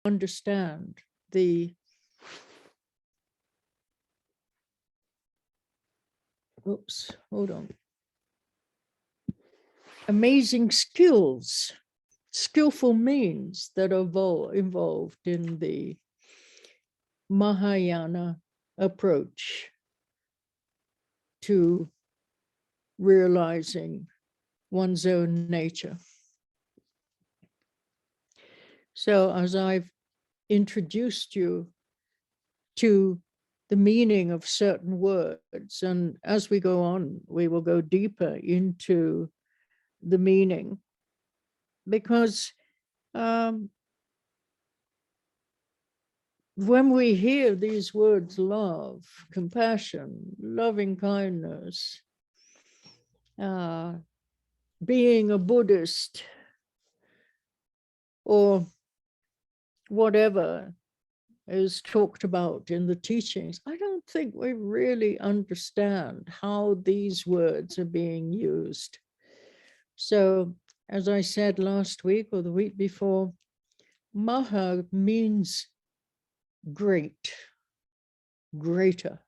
understand the hold on, amazing skillful means that are involved in the Mahayana approach to realizing one's own nature. So as I've introduced you to the meaning of certain words, and as we go on, we will go deeper into the meaning, because when we hear these words, love, compassion, loving kindness, being a Buddhist, or whatever is talked about in the teachings, I don't think we really understand how these words are being used. So, as I said last week or the week before, Maha means great, greater.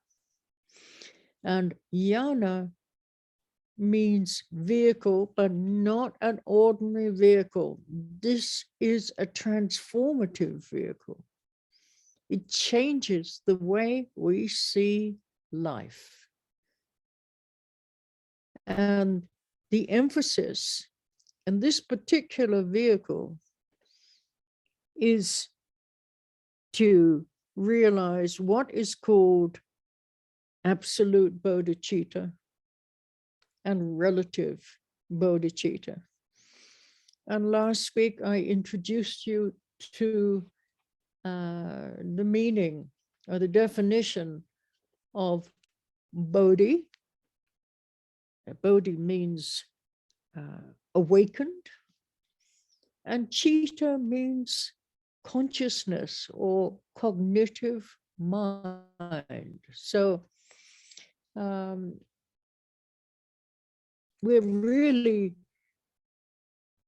And Yana means vehicle, but not an ordinary vehicle. This is a transformative vehicle. It changes the way we see life. And the emphasis in this particular vehicle is to realize what is called absolute bodhicitta and relative bodhicitta. And last week I introduced you to the meaning or the definition of bodhi. Bodhi means awakened, and citta means consciousness or cognitive mind. So we're really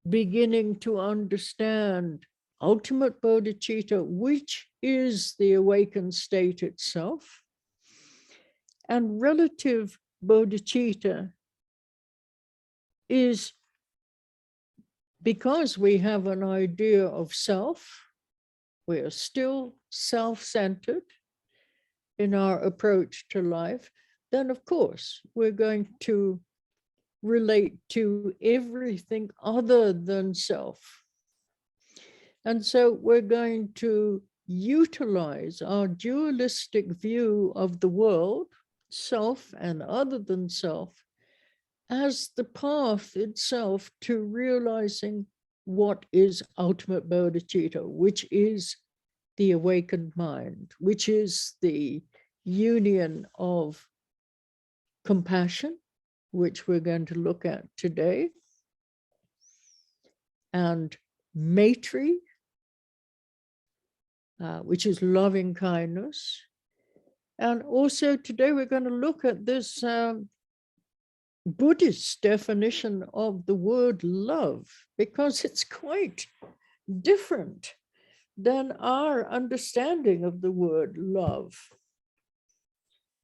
beginning to understand ultimate bodhicitta, which is the awakened state itself, and relative bodhicitta is because we have an idea of self, we are still self-centered in our approach to life, then of course we're going to relate to everything other than self. And so we're going to utilize our dualistic view of the world, self and other than self, as the path itself to realizing what is ultimate bodhicitta, which is the awakened mind, which is the union of compassion, which we're going to look at today, and maitri, which is loving kindness. And also today we're going to look at this Buddhist definition of the word love, because it's quite different than our understanding of the word love.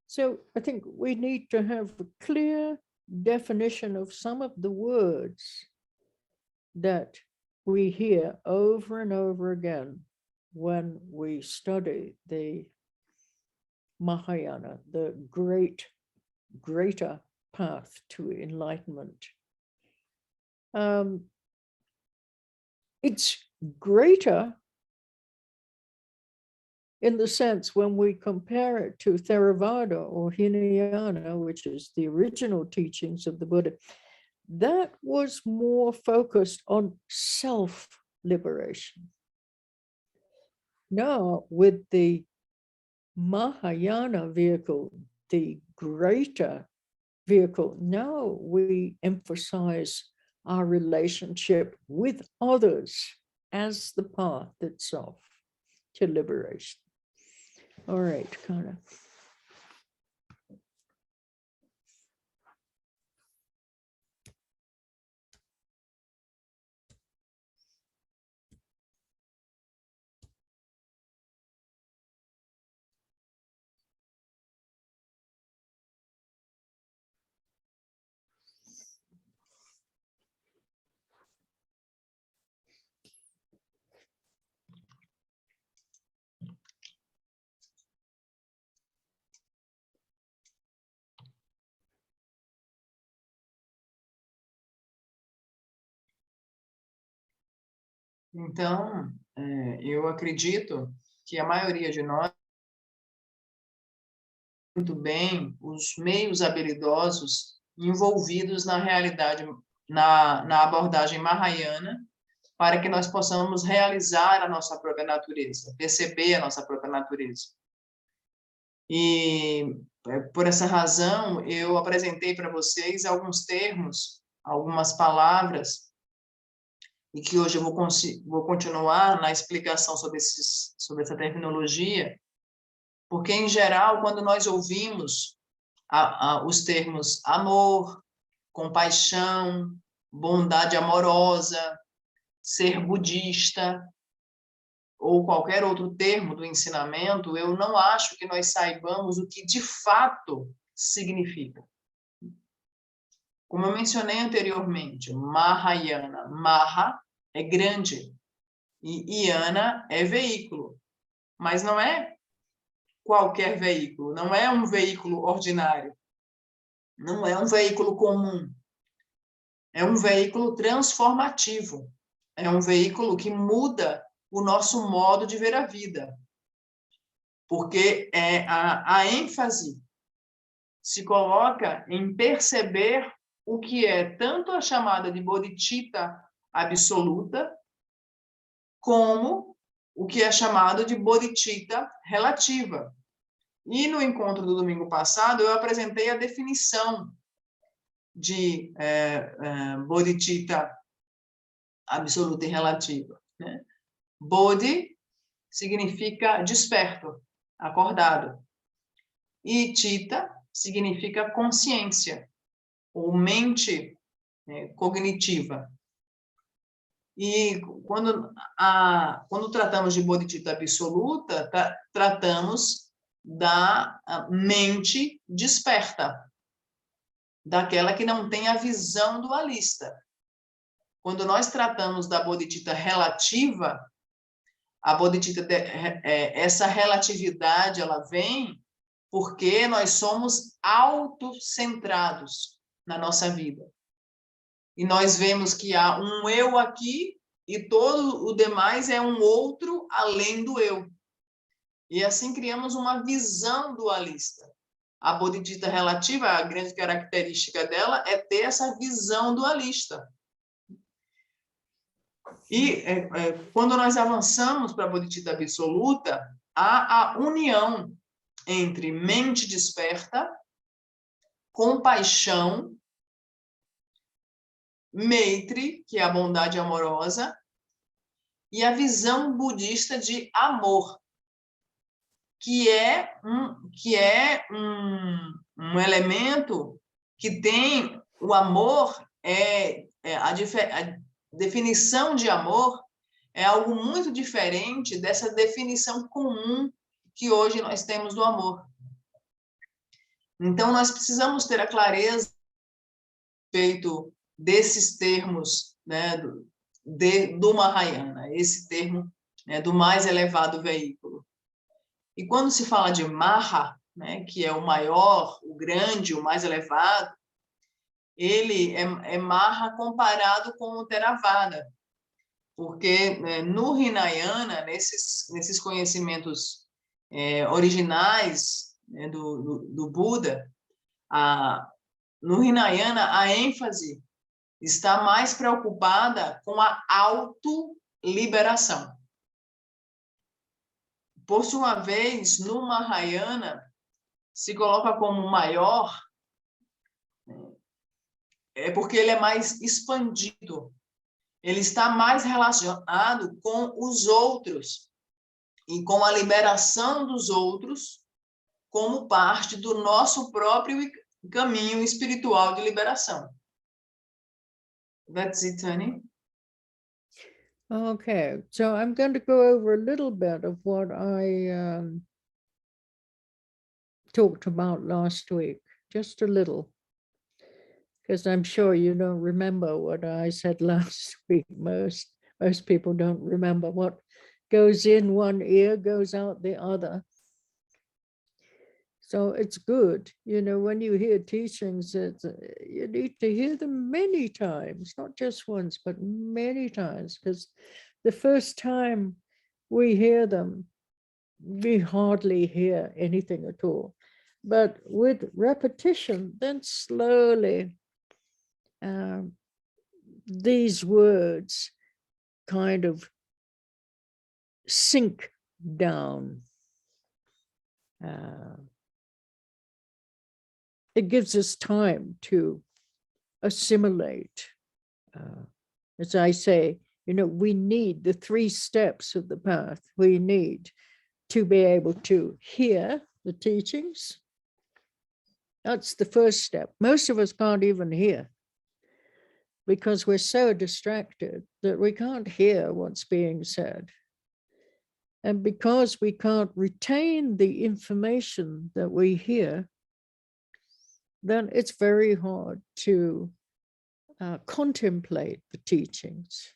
So I think we need to have a clear definition of some of the words that we hear over and over again when we study the Mahayana, the greater path to enlightenment. It's greater in the sense when we compare it to Theravada or Hinayana, which is the original teachings of the Buddha, that was more focused on self-liberation. Now, with the Mahayana vehicle, the greater vehicle, now we emphasize our relationship with others as the path itself to liberation. All right, kind of. Então, eu acredito que a maioria de nós, muito bem, os meios habilidosos envolvidos na realidade, na abordagem Mahayana, para que nós possamos realizar a nossa própria natureza, perceber a nossa própria natureza. E, por essa razão, eu apresentei para vocês alguns termos, algumas palavras, e que hoje eu vou continuar na explicação sobre essa terminologia, porque, em geral, quando nós ouvimos os termos amor, compaixão, bondade amorosa, ser budista, ou qualquer outro termo do ensinamento, eu não acho que nós saibamos o que de fato significa. Como eu mencionei anteriormente, Mahayana, Maha é grande e Yana é veículo, mas não é qualquer veículo, não é um veículo ordinário, não é um veículo comum, é um veículo transformativo, é um veículo que muda o nosso modo de ver a vida, porque a ênfase se coloca em perceber o que é tanto a chamada de bodhicitta absoluta, como o que é chamado de bodhicitta relativa. E no encontro do domingo passado, eu apresentei a definição de bodhicitta absoluta e relativa. Né? Bodhi significa desperto, acordado. E citta significa consciência, ou mente cognitiva. E quando tratamos de bodhicitta absoluta, tratamos da mente desperta, daquela que não tem a visão dualista. Quando nós tratamos da bodhicitta relativa, a bodhicitta, essa relatividade, ela vem porque nós somos autocentrados na nossa vida. E nós vemos que há um eu aqui e todo o demais é um outro além do eu. E assim criamos uma visão dualista. A bodhicitta relativa, a grande característica dela é ter essa visão dualista. E quando nós avançamos para a bodhicitta absoluta, há a união entre mente desperta, compaixão, Maitri, que é a bondade amorosa, e a visão budista de amor, que é um elemento que tem o amor, a definição de amor é algo muito diferente dessa definição comum que hoje nós temos do amor. Então, nós precisamos ter a clareza a respeito desses termos, né, do Mahayana, esse termo, né, do mais elevado veículo. E quando se fala de Maha, né, que é o maior, o grande, o mais elevado, ele é Maha comparado com o Theravada, porque no Hinayana, nesses conhecimentos originais, né, do Buda, no Hinayana a ênfase está mais preocupada com a autoliberação. Por sua vez, no Mahayana, se coloca como maior, porque ele é mais expandido. Ele está mais relacionado com os outros e com a liberação dos outros como parte do nosso próprio caminho espiritual de liberação. That's it, Tony. Okay, so I'm going to go over a little bit of what I talked about last week, just a little, because I'm sure you don't remember what I said last week. Most people don't remember. What goes in one ear goes out the other. So it's good, when you hear teachings, you need to hear them many times, not just once, but many times, because the first time we hear them, we hardly hear anything at all. But with repetition, then slowly these words kind of sink down. It gives us time to assimilate. As I say, we need the 3 steps of the path. We need to be able to hear the teachings. That's the first step. Most of us can't even hear because we're so distracted that we can't hear what's being said. And because we can't retain the information that we hear, then it's very hard to contemplate the teachings.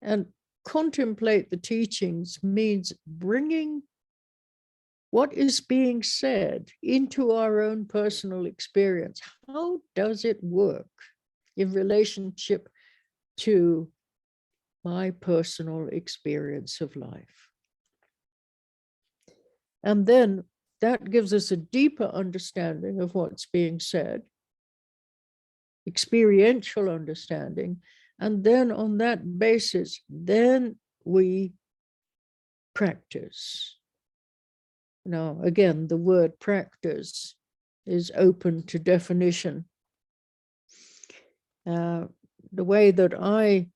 And contemplate the teachings means bringing what is being said into our own personal experience. How does it work in relationship to my personal experience of life? And then that gives us a deeper understanding of what's being said, experiential understanding. And then on that basis, then we practice. Now, again, the word practice is open to definition. The way that I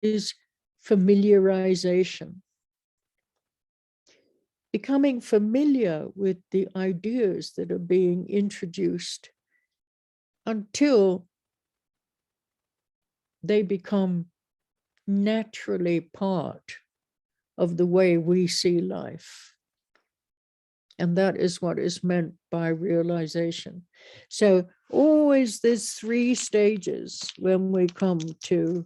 is familiarization. Becoming familiar with the ideas that are being introduced until they become naturally part of the way we see life. And that is what is meant by realization. So always there's 3 stages when we come to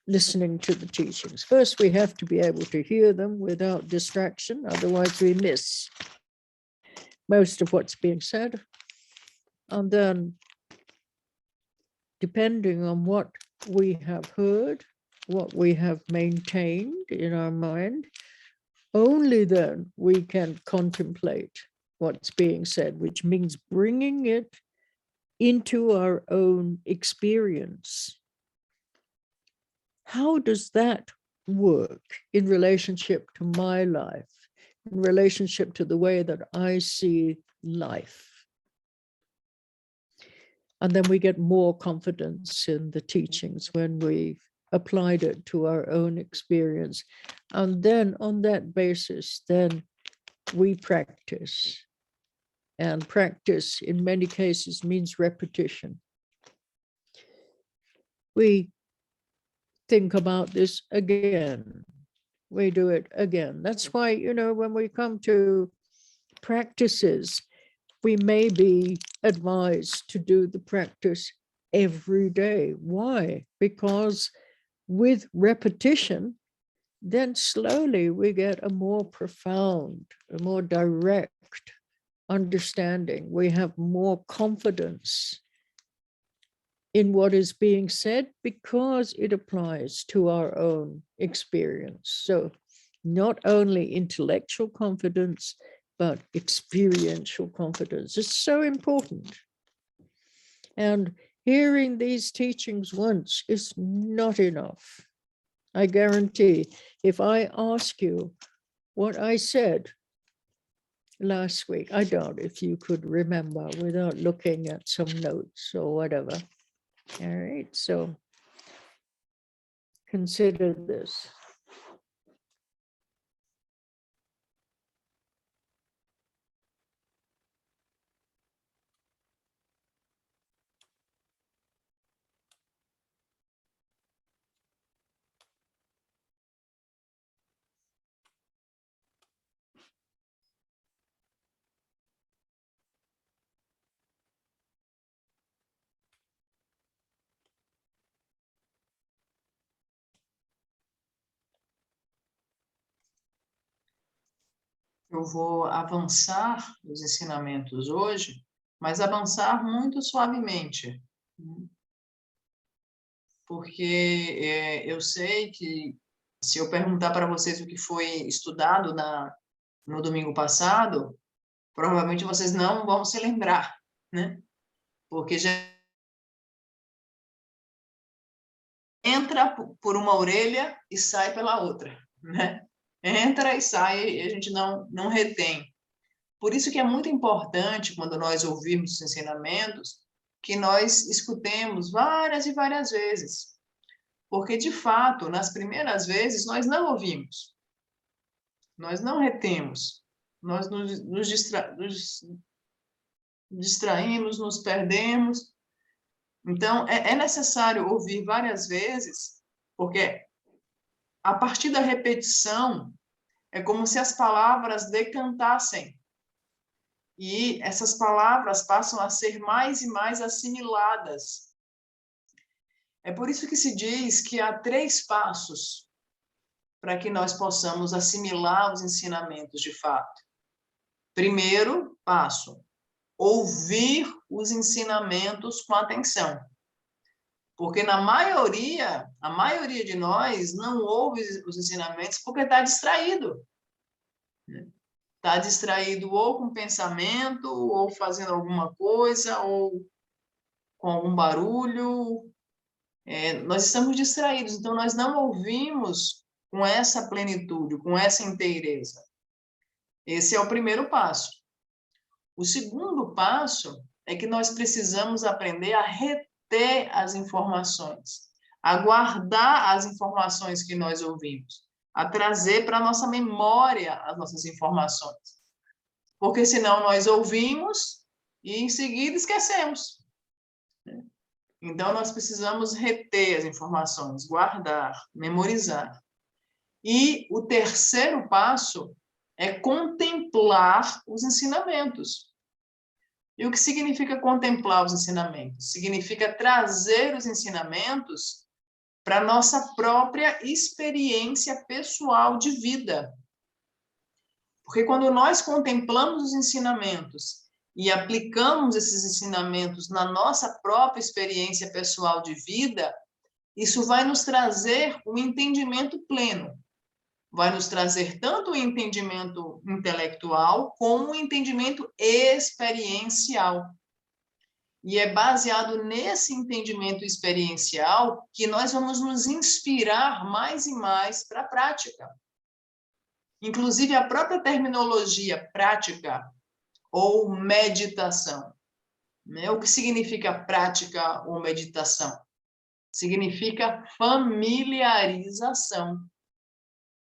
listening to the teachings. First, we have to be able to hear them without distraction, otherwise we miss most of what's being said. And then, depending on what we have heard, what we have maintained in our mind, only then we can contemplate what's being said, which means bringing it into our own experience. How does that work in relationship to my life, in relationship to the way that I see life? And then we get more confidence in the teachings when we've applied it to our own experience. And then on that basis, then we practice. And practice in many cases means repetition. We think about this again. We do it again. That's why, when we come to practices, we may be advised to do the practice every day. Why? Because with repetition, then slowly we get a more profound, a more direct understanding. We have more confidence in what is being said because it applies to our own experience. So not only intellectual confidence, but experiential confidence is so important. And hearing these teachings once is not enough. I guarantee if I ask you what I said last week, I doubt if you could remember without looking at some notes or whatever. All right, so consider this. Eu vou avançar os ensinamentos hoje, mas avançar muito suavemente. Porque eu sei que, se eu perguntar para vocês o que foi estudado no domingo passado, provavelmente vocês não vão se lembrar, né? Porque já entra por uma orelha e sai pela outra, né? Entra e sai e a gente não retém. Por isso que é muito importante, quando nós ouvirmos os ensinamentos, que nós escutemos várias e várias vezes. Porque, de fato, nas primeiras vezes, nós não ouvimos, nós não retemos, nós nos distraímos, nos perdemos. Então, é necessário ouvir várias vezes, porque a partir da repetição, é como se as palavras decantassem. E essas palavras passam a ser mais e mais assimiladas. É por isso que se diz que há 3 passos para que nós possamos assimilar os ensinamentos de fato. Primeiro passo, ouvir os ensinamentos com atenção. Porque a maioria de nós não ouve os ensinamentos porque está distraído. Está distraído ou com pensamento, ou fazendo alguma coisa, ou com algum barulho. Nós estamos distraídos, então nós não ouvimos com essa plenitude, com essa inteireza. Esse é o primeiro passo. O segundo passo é que nós precisamos aprender a reter as informações, a guardar as informações que nós ouvimos, a trazer para a nossa memória as nossas informações. Porque senão nós ouvimos e em seguida esquecemos. Então nós precisamos reter as informações, guardar, memorizar. E o terceiro passo é contemplar os ensinamentos. E o que significa contemplar os ensinamentos? Significa trazer os ensinamentos para a nossa própria experiência pessoal de vida. Porque quando nós contemplamos os ensinamentos e aplicamos esses ensinamentos na nossa própria experiência pessoal de vida, isso vai nos trazer um entendimento pleno. Vai nos trazer tanto o entendimento intelectual como o entendimento experiencial. E é baseado nesse entendimento experiencial que nós vamos nos inspirar mais e mais para a prática. Inclusive, a própria terminologia prática ou meditação. Né? O que significa prática ou meditação? Significa familiarização.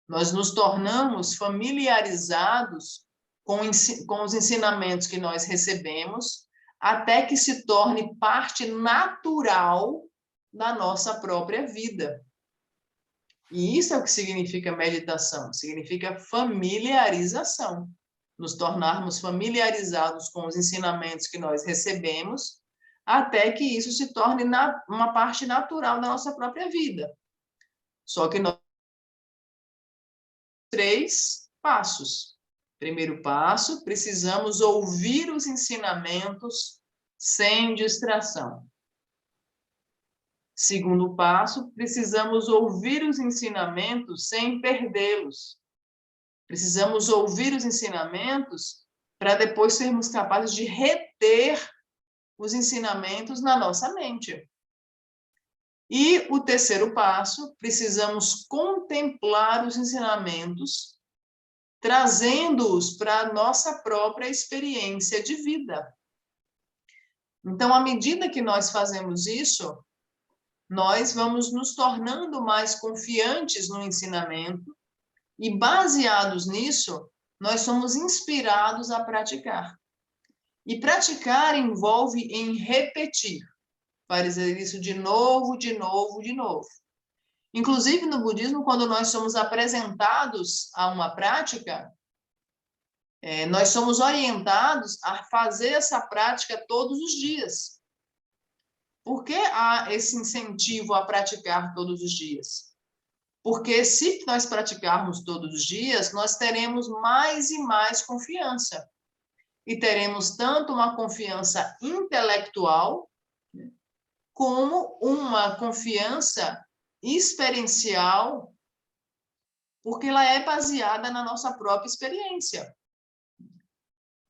Nós nos tornamos familiarizados com os ensinamentos que nós recebemos, até que se torne parte natural da nossa própria vida. E isso é o que significa meditação, significa familiarização. Nos tornarmos familiarizados com os ensinamentos que nós recebemos, até que isso se torne uma parte natural da nossa própria vida. Só que nós 3 passos. Primeiro passo, precisamos ouvir os ensinamentos sem distração. Segundo passo, precisamos ouvir os ensinamentos sem perdê-los. Precisamos ouvir os ensinamentos para depois sermos capazes de reter os ensinamentos na nossa mente. E o terceiro passo, precisamos contemplar os ensinamentos, trazendo-os para a nossa própria experiência de vida. Então, à medida que nós fazemos isso, nós vamos nos tornando mais confiantes no ensinamento e, baseados nisso, nós somos inspirados a praticar. E praticar envolve em repetir, fazer isso de novo, de novo, de novo. Inclusive, no budismo, quando nós somos apresentados a uma prática, nós somos orientados a fazer essa prática todos os dias. Por que há esse incentivo a praticar todos os dias? Porque se nós praticarmos todos os dias, nós teremos mais e mais confiança. e teremos tanto uma confiança intelectual, como uma confiança experiencial, porque ela é baseada na nossa própria experiência.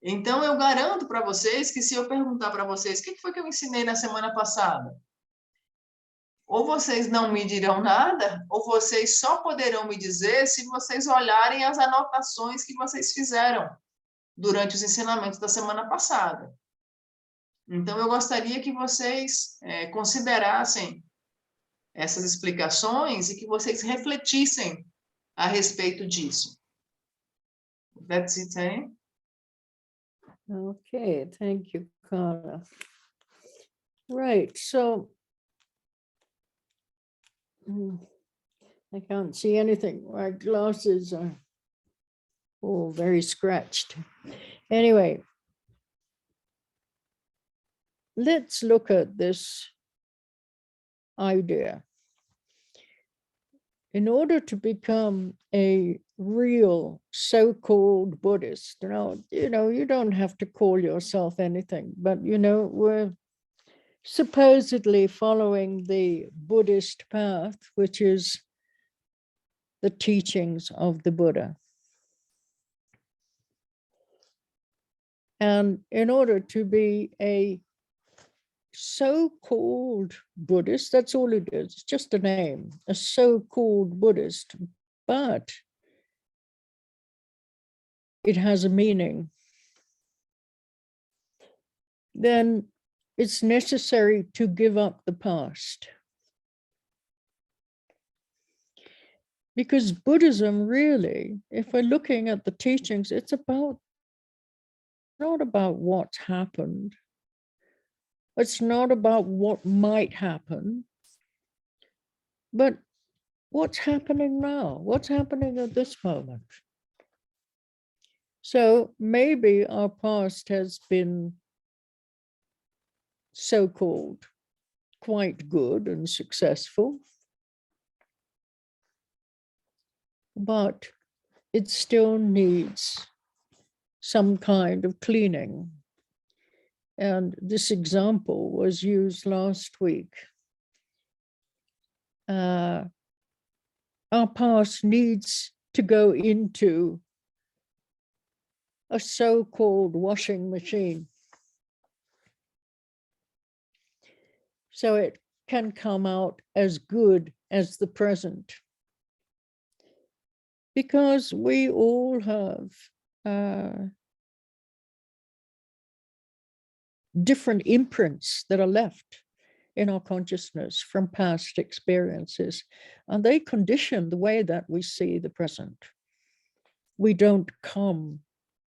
Então, eu garanto para vocês que se eu perguntar para vocês o que foi que eu ensinei na semana passada, ou vocês não me dirão nada, ou vocês só poderão me dizer se vocês olharem as anotações que vocês fizeram durante os ensinamentos da semana passada. Então, eu gostaria que vocês considerassem essas explicações e que vocês refletissem a respeito disso. That's it, hein? Okay, thank you, Carla. Right, so I can't see anything. My glasses are all very scratched. Anyway, let's look at this idea. In order to become a real so-called Buddhist, now, you don't have to call yourself anything, but, we're supposedly following the Buddhist path, which is the teachings of the Buddha. And in order to be a so-called Buddhist, that's all it is, it's just a name, a so-called Buddhist, but it has a meaning, then it's necessary to give up the past. Because Buddhism really, if we're looking at the teachings, it's not about what's happened. It's not about what might happen, but what's happening now, what's happening at this moment. So maybe our past has been so-called quite good and successful, but it still needs some kind of cleaning. And this example was used last week. Our past needs to go into a so-called washing machine, so it can come out as good as the present. Because we all have different imprints that are left in our consciousness from past experiences, and they condition the way that we see the present. We don't come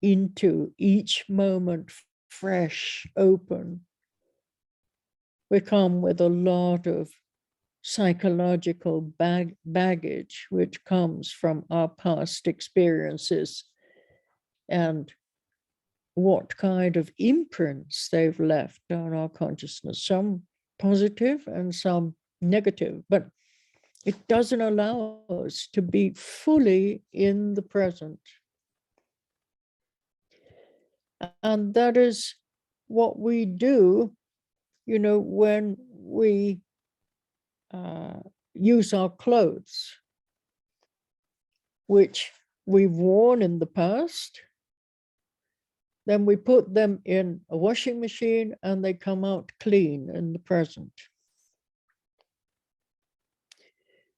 into each moment fresh, open. We come with a lot of psychological baggage, which comes from our past experiences and what kind of imprints they've left on our consciousness, some positive and some negative, but it doesn't allow us to be fully in the present. And that is what we do, when we use our clothes, which we've worn in the past. Then we put them in a washing machine and they come out clean in the present.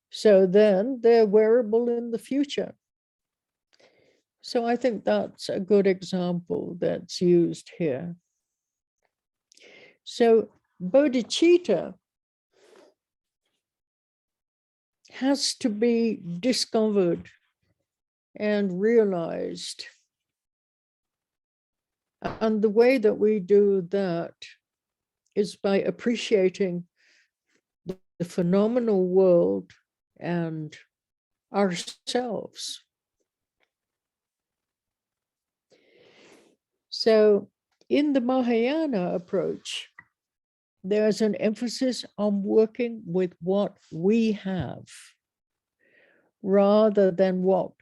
So then they're wearable in the future. So I think that's a good example that's used here. So bodhicitta has to be discovered and realized. And the way that we do that is by appreciating the phenomenal world and ourselves. So in the Mahayana approach, there's an emphasis on working with what we have rather than what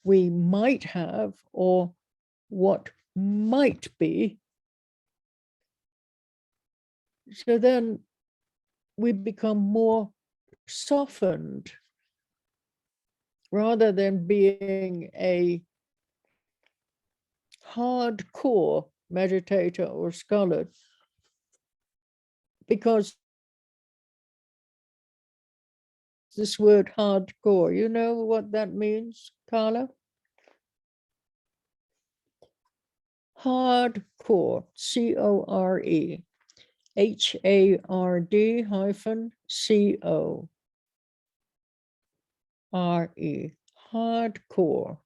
we might have or what might be. So then we become more softened rather than being a hardcore meditator or scholar, because this word hardcore, you know what that means, Carla? Hardcore, C-O-R-E, H-A-R-D hyphen C-O-R-E, hardcore.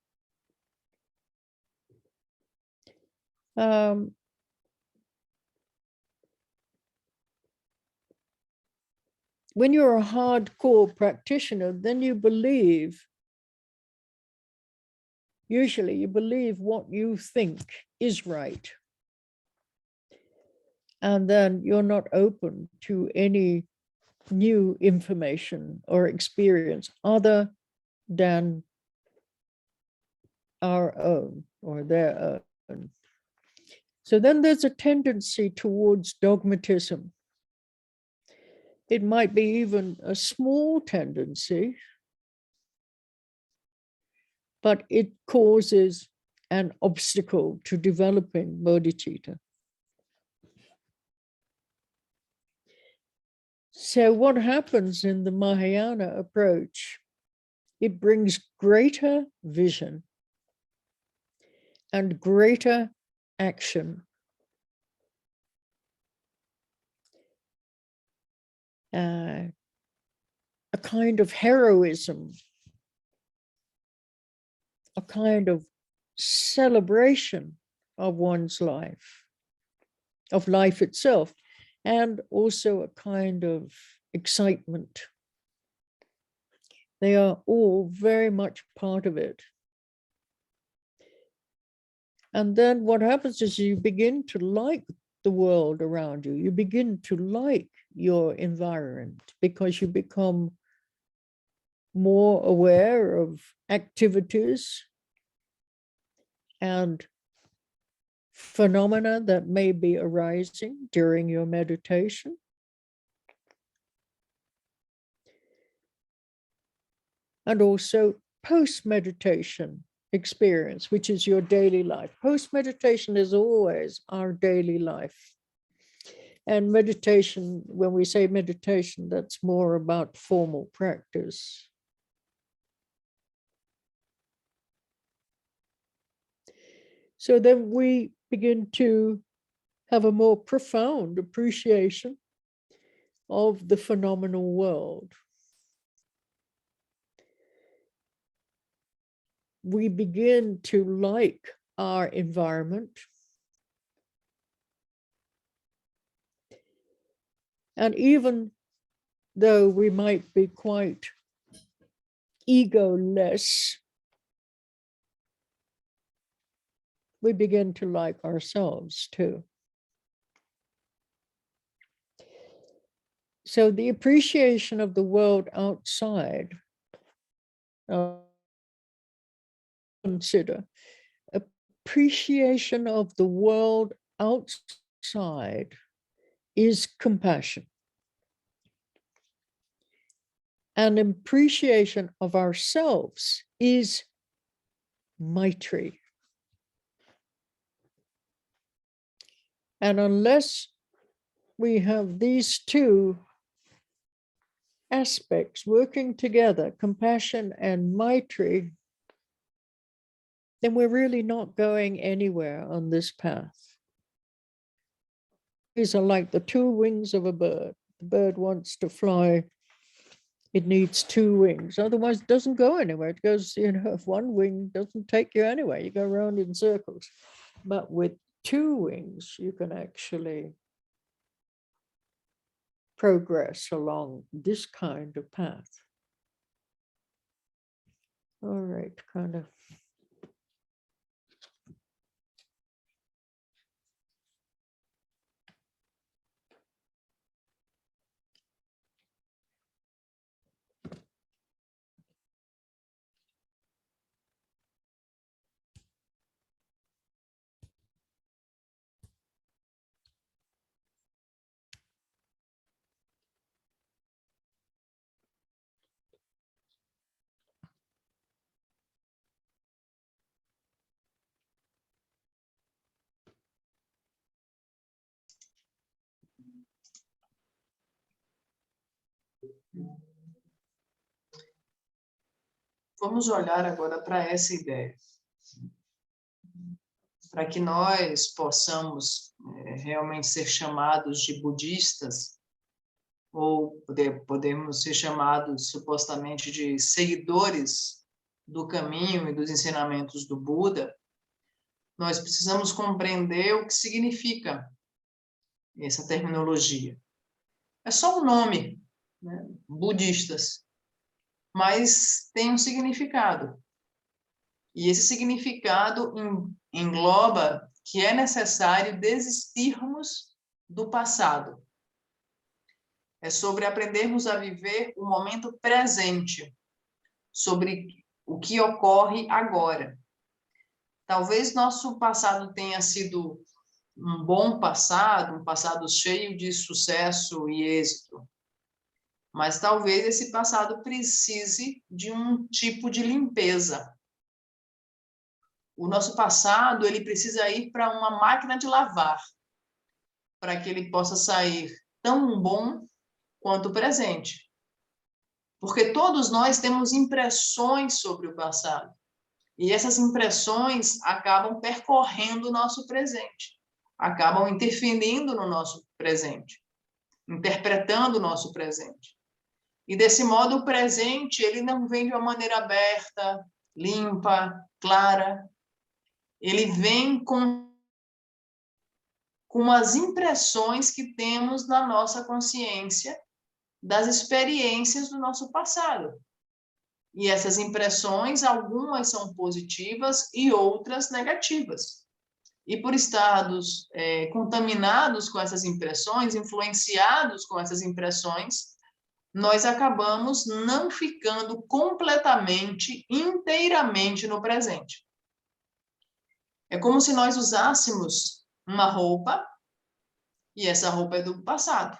When you're a hardcore practitioner, then you believe, usually you believe what you think is right. And then you're not open to any new information or experience other than our own or their own. So then there's a tendency towards dogmatism. It might be even a small tendency, but it causes an obstacle to developing bodhicitta. So what happens in the Mahayana approach, it brings greater vision and greater action. A kind of heroism, a kind of celebration of one's life, of life itself, and also a kind of excitement. They are all very much part of it. And then what happens is you begin to like the world around you. You begin to like your environment because you become more aware of activities and phenomena that may be arising during your meditation. And also post-meditation experience, which is your daily life. Post-meditation is always our daily life. And meditation, when we say meditation, that's more about formal practice. So then we begin to have a more profound appreciation of the phenomenal world. We begin to like our environment. And even though we might be quite egoless, we begin to like ourselves too. So the appreciation of the world outside, consider appreciation of the world outside is compassion. And appreciation of ourselves is maitri. And unless we have these two aspects working together, compassion and maitri, then we're really not going anywhere on this path. These are like the two wings of a bird. The bird wants to fly, it needs two wings, otherwise it doesn't go anywhere. It goes, if one wing doesn't take you anywhere, you go around in circles. But with two wings, you can actually progress along this kind of path. All right, kind of. Vamos olhar agora para essa ideia. Para que nós possamos realmente ser chamados de budistas, ou podemos ser chamados supostamente de seguidores do caminho e dos ensinamentos do Buda, nós precisamos compreender o que significa essa terminologia. É só um nome, né? Budistas, mas tem um significado. E esse significado engloba que é necessário desistirmos do passado. É sobre aprendermos a viver o momento presente, sobre o que ocorre agora. Talvez nosso passado tenha sido um bom passado, um passado cheio de sucesso e êxito, mas talvez esse passado precise de um tipo de limpeza. O nosso passado, ele precisa ir para uma máquina de lavar, para que ele possa sair tão bom quanto o presente. Porque todos nós temos impressões sobre o passado. E essas impressões acabam percorrendo o nosso presente, acabam interferindo no nosso presente, interpretando o nosso presente. E desse modo o presente, ele não vem de uma maneira aberta, limpa, clara. Ele vem com as impressões que temos na nossa consciência das experiências do nosso passado. E essas impressões, algumas são positivas e outras negativas. E por estarmos contaminados com essas impressões, influenciados com essas impressões, nós acabamos não ficando completamente, inteiramente no presente. É como se nós usássemos uma roupa, e essa roupa é do passado.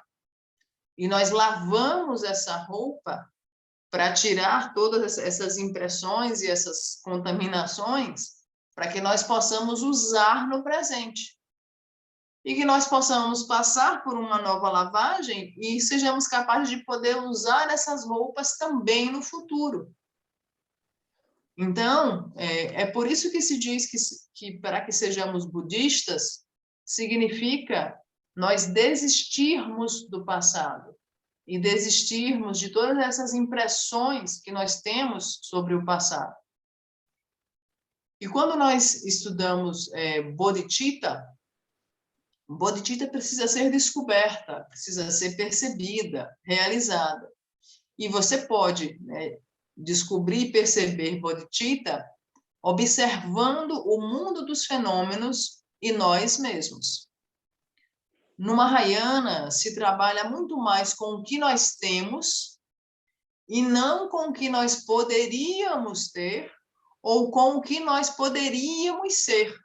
E nós lavamos essa roupa para tirar todas essas impressões e essas contaminações, para que nós possamos usar no presente. E que nós possamos passar por uma nova lavagem e sejamos capazes de poder usar essas roupas também no futuro. Então, é por isso que se diz que para que sejamos budistas, significa nós desistirmos do passado e desistirmos de todas essas impressões que nós temos sobre o passado. E quando nós estudamos bodhicitta, bodhicitta precisa ser descoberta, precisa ser percebida, realizada. E você pode descobrir e perceber bodhicitta observando o mundo dos fenômenos e nós mesmos. No Mahayana, se trabalha muito mais com o que nós temos e não com o que nós poderíamos ter ou com o que nós poderíamos ser.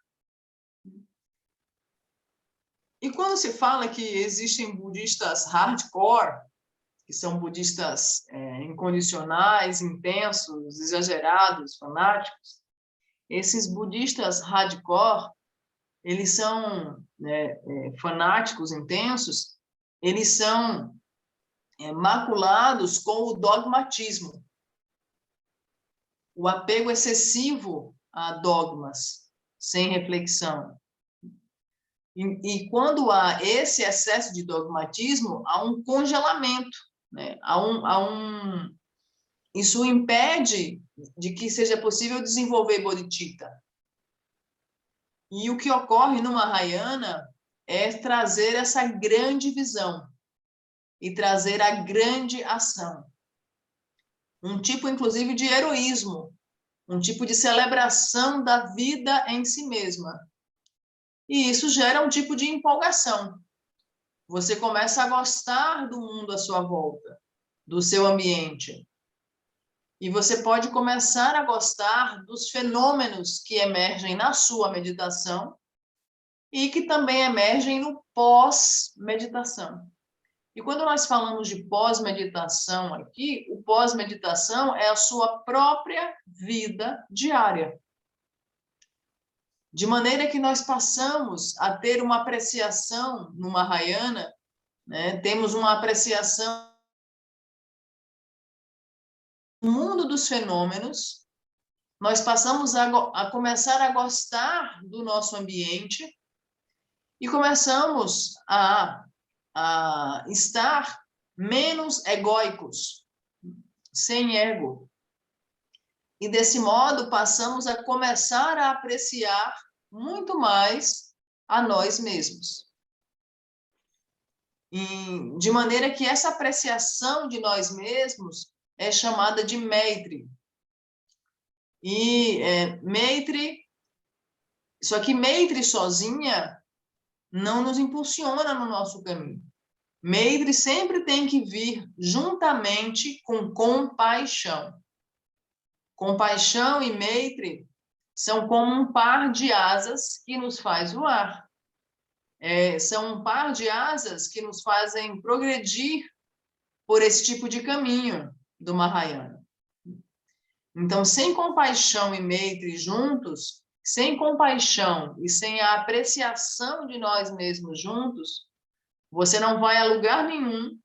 E quando se fala que existem budistas hardcore, que são budistas incondicionais, intensos, exagerados, fanáticos, esses budistas hardcore, eles são fanáticos, intensos, eles são maculados com o dogmatismo, o apego excessivo a dogmas, sem reflexão. E quando há esse excesso de dogmatismo, há um congelamento, né? Isso impede de que seja possível desenvolver bodhicitta. E o que ocorre no Mahayana é trazer essa grande visão e trazer a grande ação. Um tipo, inclusive, de heroísmo, um tipo de celebração da vida em si mesma. E isso gera um tipo de empolgação. Você começa a gostar do mundo à sua volta, do seu ambiente. E você pode começar a gostar dos fenômenos que emergem na sua meditação e que também emergem no pós-meditação. E quando nós falamos de pós-meditação aqui, o pós-meditação é a sua própria vida diária. De maneira que nós passamos a ter uma apreciação no Mahayana, né? Temos uma apreciação mundo dos fenômenos, nós passamos a começar a gostar do nosso ambiente e começamos a estar menos egóicos, sem ego. E desse modo passamos a começar a apreciar muito mais a nós mesmos. E, de maneira que essa apreciação de nós mesmos é chamada de Maitri. E Maitri, só que Maitri sozinha não nos impulsiona no nosso caminho. Maitri sempre tem que vir juntamente com compaixão. Compaixão e Maitri são como um par de asas que nos faz voar. São um par de asas que nos fazem progredir por esse tipo de caminho do Mahayana. Então, sem compaixão e Maitri juntos, sem compaixão e sem a apreciação de nós mesmos juntos, você não vai a lugar nenhum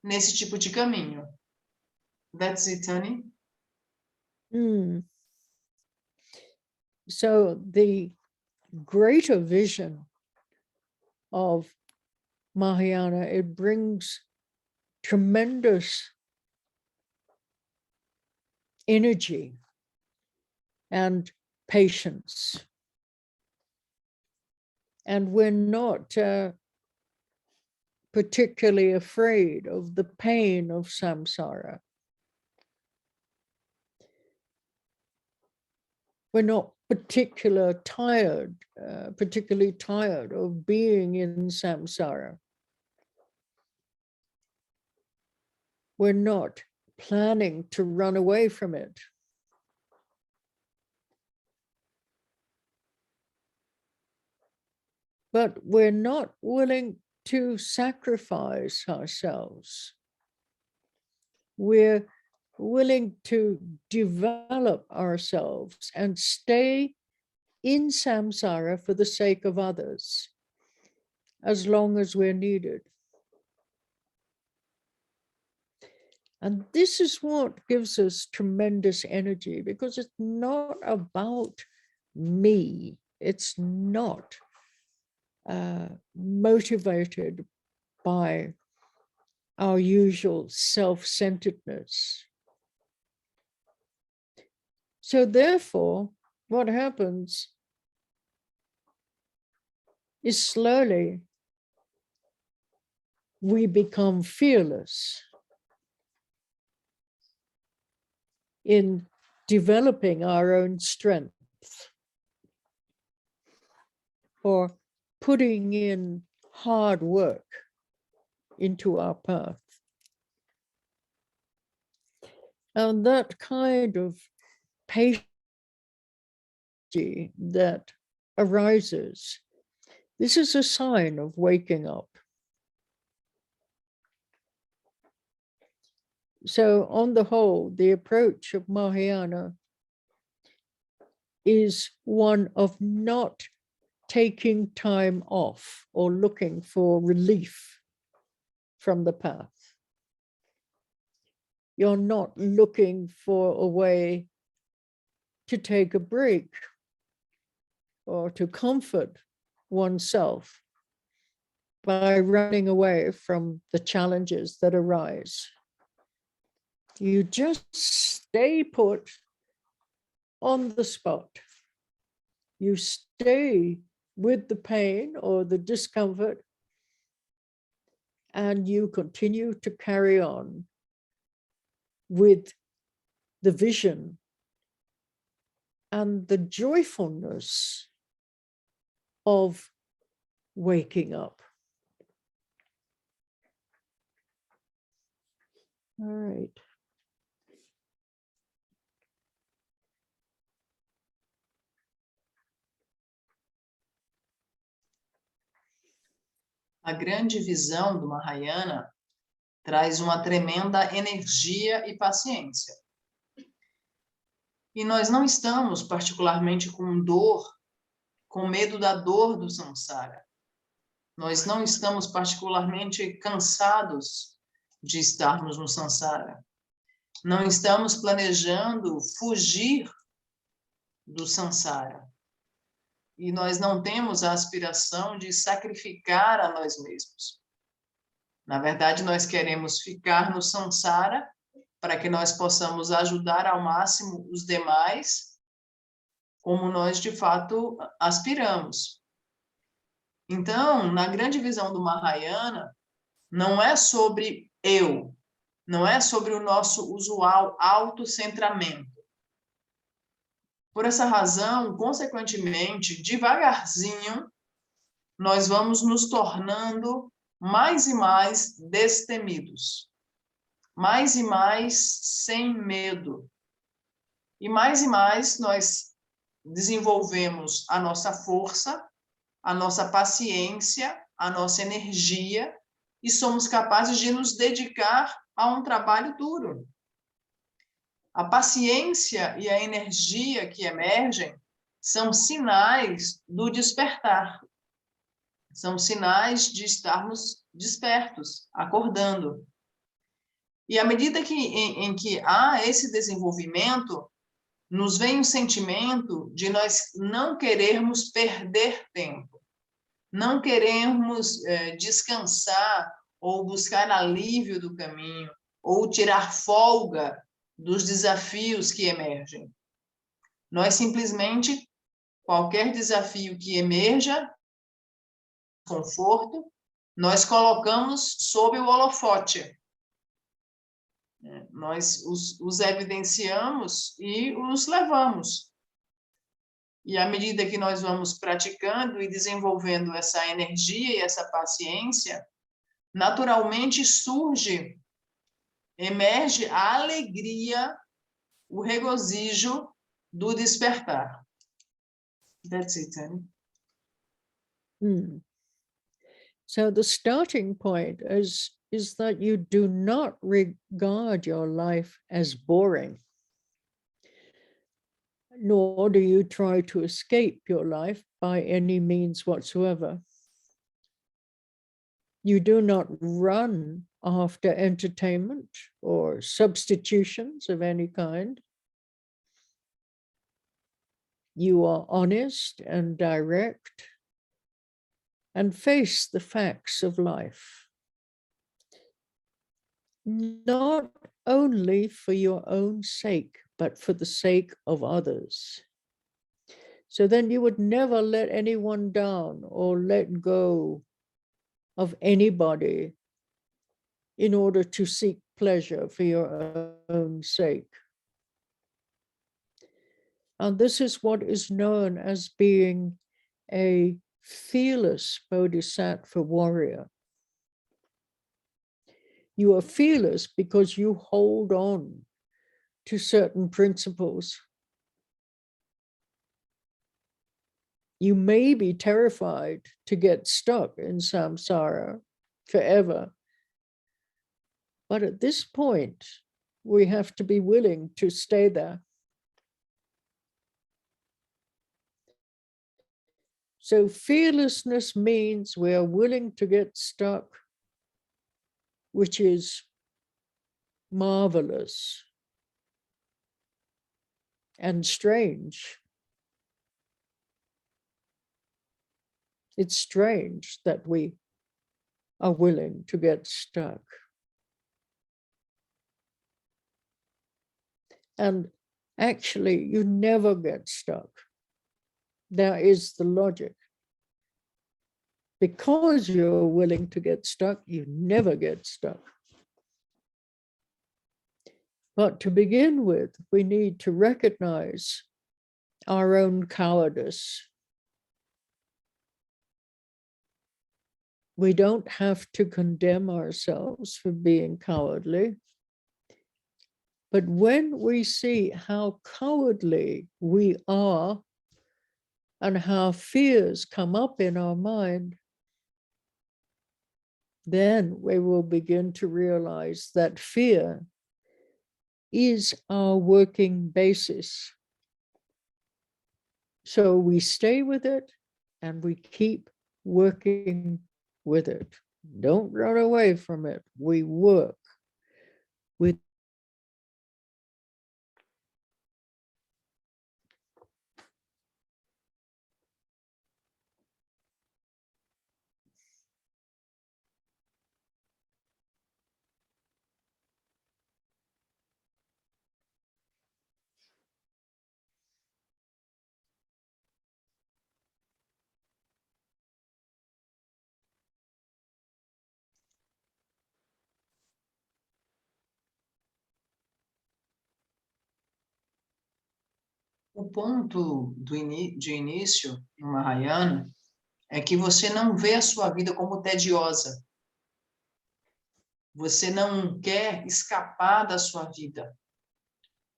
nesse tipo de caminho. That's it, Tony. So the greater vision of Mahayana, it brings tremendous energy and patience. And we're not particularly afraid of the pain of samsara. We're not particularly tired of being in samsara. We're not planning to run away from it. But we're not willing to sacrifice ourselves. We're willing to develop ourselves and stay in samsara for the sake of others, as long as we're needed. And this is what gives us tremendous energy, because it's not about me. It's not motivated by our usual self-centeredness. So therefore, what happens is slowly we become fearless in developing our own strength, or putting in hard work into our path. And that kind of patience that arises, this is a sign of waking up. So on the whole, the approach of Mahayana is one of not taking time off or looking for relief from the path. You're not looking for a way to take a break or to comfort oneself by running away from the challenges that arise. You just stay put on the spot. You stay with the pain or the discomfort, and you continue to carry on with the vision and the joyfulness of waking up. All right. A grande visão do Mahayana traz uma tremenda energia e paciência. E nós não estamos particularmente com dor, com medo da dor do sansara. Nós não estamos particularmente cansados de estarmos no sansara. Não estamos planejando fugir do sansara. E nós não temos a aspiração de sacrificar a nós mesmos. Na verdade, nós queremos ficar no sansara para que nós possamos ajudar ao máximo os demais, como nós de fato aspiramos. Então, na grande visão do Mahayana, não é sobre eu, não é sobre o nosso usual autocentramento. Por essa razão, consequentemente, devagarzinho, nós vamos nos tornando mais e mais destemidos, mais e mais sem medo. E mais nós desenvolvemos a nossa força, a nossa paciência, a nossa energia e somos capazes de nos dedicar a um trabalho duro. A paciência e a energia que emergem são sinais do despertar. São sinais de estarmos despertos, acordando. E à medida em que há esse desenvolvimento, nos vem um sentimento de nós não querermos perder tempo, não querermos descansar ou buscar alívio do caminho, ou tirar folga dos desafios que emergem. Nós simplesmente, qualquer desafio que emerja, conforto, nós colocamos sob o holofote. Nós os evidenciamos e os levamos. E à medida que nós vamos praticando e desenvolvendo essa energia e essa paciência, naturalmente emerge a alegria, o regozijo do despertar. That's it, Annie. So the starting point is that you do not regard your life as boring, nor do you try to escape your life by any means whatsoever. You do not run after entertainment or substitutions of any kind. You are honest and direct and face the facts of life, not only for your own sake, but for the sake of others. So then you would never let anyone down or let go of anybody in order to seek pleasure for your own sake. And this is what is known as being a fearless bodhisattva warrior. You are fearless because you hold on to certain principles. You may be terrified to get stuck in samsara forever. But at this point, we have to be willing to stay there. So fearlessness means we are willing to get stuck, which is marvelous and strange. It's strange that we are willing to get stuck. And actually, you never get stuck. There is the logic. Because you're willing to get stuck, you never get stuck. But to begin with, we need to recognize our own cowardice. We don't have to condemn ourselves for being cowardly. But when we see how cowardly we are and how fears come up in our mind, then we will begin to realize that fear is our working basis. So we stay with it and we keep working with it. Don't run away from it. We work with O ponto de início no Mahayana é que você não vê a sua vida como tediosa. Você não quer escapar da sua vida.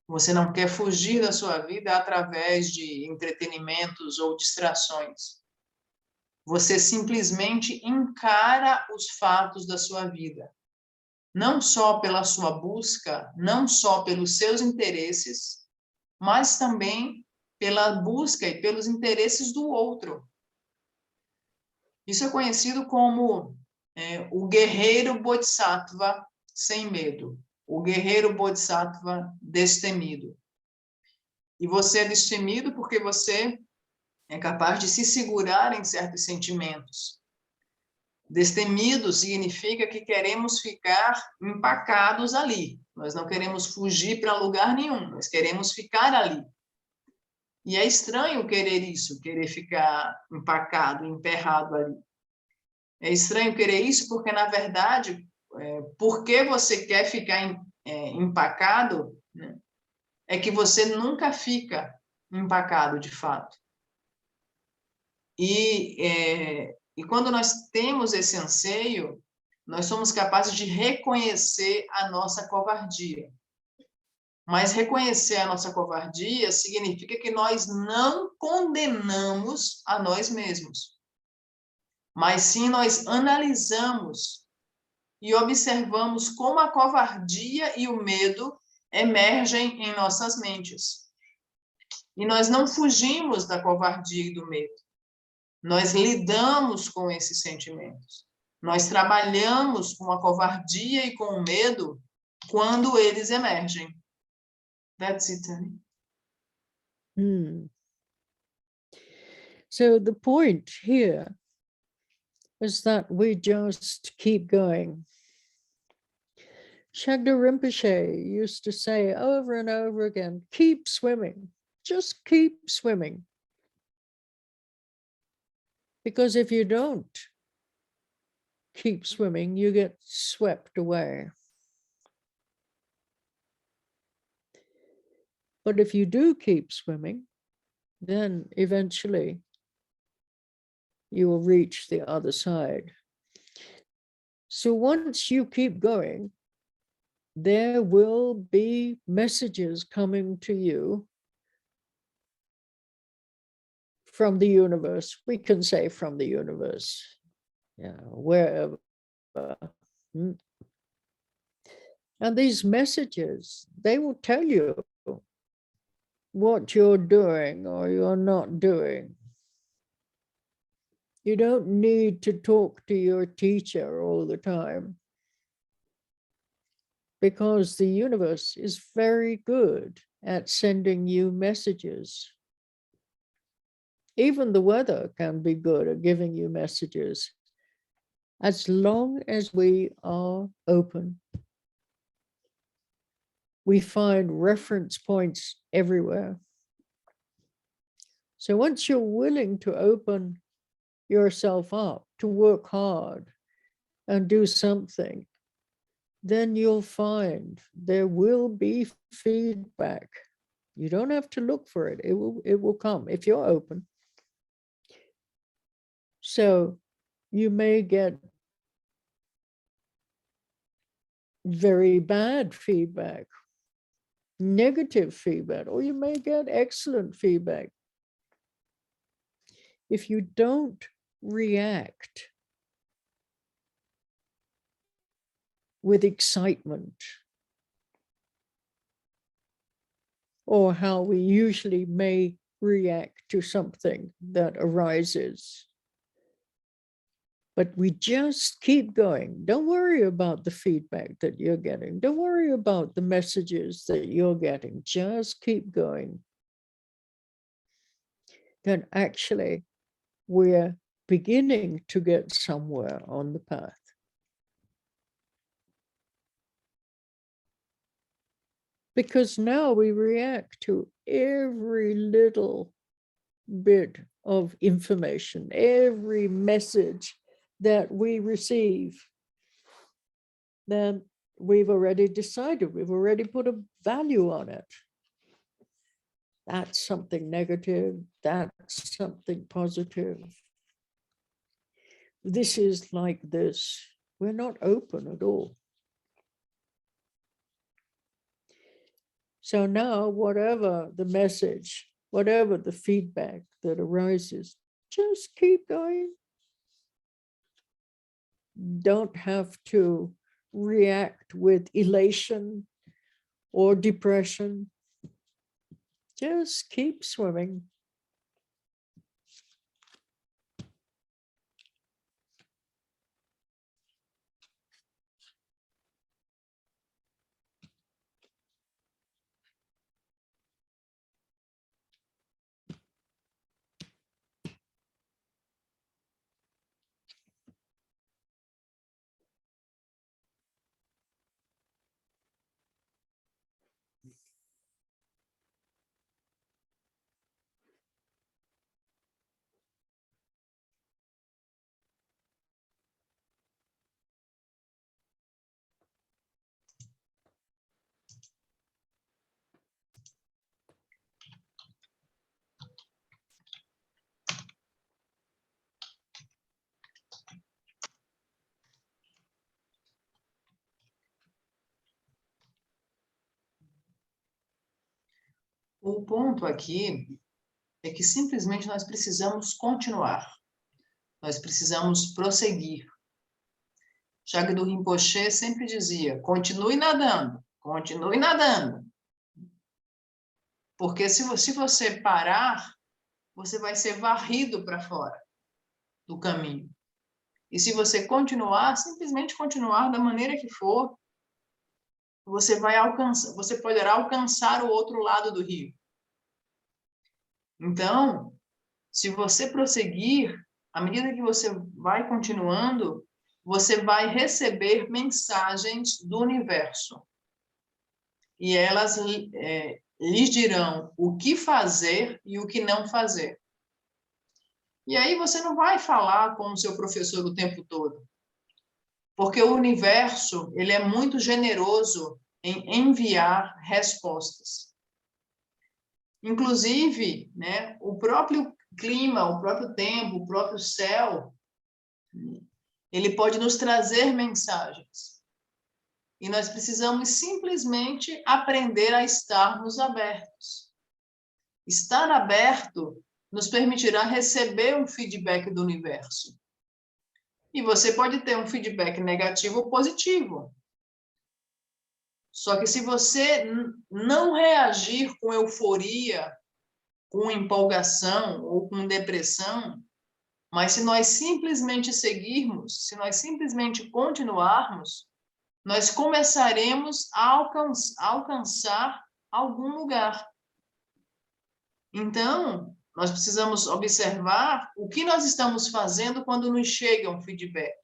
Você não quer fugir da sua vida através de entretenimentos ou distrações. Você simplesmente encara os fatos da sua vida. Não só pela sua busca, não só pelos seus interesses, mas também pela busca e pelos interesses do outro. Isso é conhecido como o guerreiro bodhisattva sem medo, o guerreiro bodhisattva destemido. E você é destemido porque você é capaz de se segurar em certos sentimentos. Destemido significa que queremos ficar empacados ali. Nós não queremos fugir para lugar nenhum, nós queremos ficar ali. E é estranho querer isso, querer ficar empacado, emperrado ali. É estranho querer isso porque, na verdade, porque você quer ficar empacado, né, é que você nunca fica empacado de fato. E quando nós temos esse anseio, nós somos capazes de reconhecer a nossa covardia. Mas reconhecer a nossa covardia significa que nós não condenamos a nós mesmos, mas sim nós analisamos e observamos como a covardia e o medo emergem em nossas mentes. E nós não fugimos da covardia e do medo. Nós lidamos com esses sentimentos. Nós trabalhamos com a covardia e com o medo quando eles emergem. That's it, Annie. So the point here is that we just keep going. Shagda Rinpoche used to say over and over again, keep swimming, just keep swimming. Because if you don't keep swimming, you get swept away. But if you do keep swimming, then eventually you will reach the other side. So once you keep going, there will be messages coming to you from the universe. We can say from the universe, wherever. And these messages, they will tell you what you're doing or you're not doing. You don't need to talk to your teacher all the time, because the universe is very good at sending you messages. Even the weather can be good at giving you messages, as long as we are open. We find reference points everywhere. So once you're willing to open yourself up, to work hard and do something, then you'll find there will be feedback. You don't have to look for it. It will come if you're open. So you may get very bad feedback, negative feedback, or you may get excellent feedback. If you don't react with excitement, or how we usually may react to something that arises, but we just keep going. Don't worry about the feedback that you're getting. Don't worry about the messages that you're getting. Just keep going. Then actually, we're beginning to get somewhere on the path. Because now we react to every little bit of information, every message that we receive. Then we've already decided, we've already put a value on it. that's something negative, that's something positive. This is like this. We're not open at all. So now, whatever the message, whatever the feedback that arises, just keep going. Don't have to react with elation or depression. Just keep swimming. O ponto aqui é que simplesmente nós precisamos continuar. Nós precisamos prosseguir. Jagdo Rinpoche sempre dizia, continue nadando, continue nadando. Porque se você parar, você vai ser varrido para fora do caminho. E se você continuar, simplesmente continuar da maneira que for, você poderá alcançar o outro lado do rio. Então, se você prosseguir, à medida que você vai continuando, você vai receber mensagens do universo. E elas lhes dirão o que fazer e o que não fazer. E aí você não vai falar com o seu professor o tempo todo. Porque o universo, ele é muito generoso em enviar respostas. Inclusive, né, o próprio clima, o próprio tempo, o próprio céu, ele pode nos trazer mensagens. E nós precisamos simplesmente aprender a estarmos abertos. Estar aberto nos permitirá receber um feedback do universo. E você pode ter um feedback negativo ou positivo. Só que se você não reagir com euforia, com empolgação ou com depressão, mas se nós simplesmente seguirmos, se nós simplesmente continuarmos, nós começaremos a alcançar algum lugar. Então, nós precisamos observar o que nós estamos fazendo quando nos chega um feedback.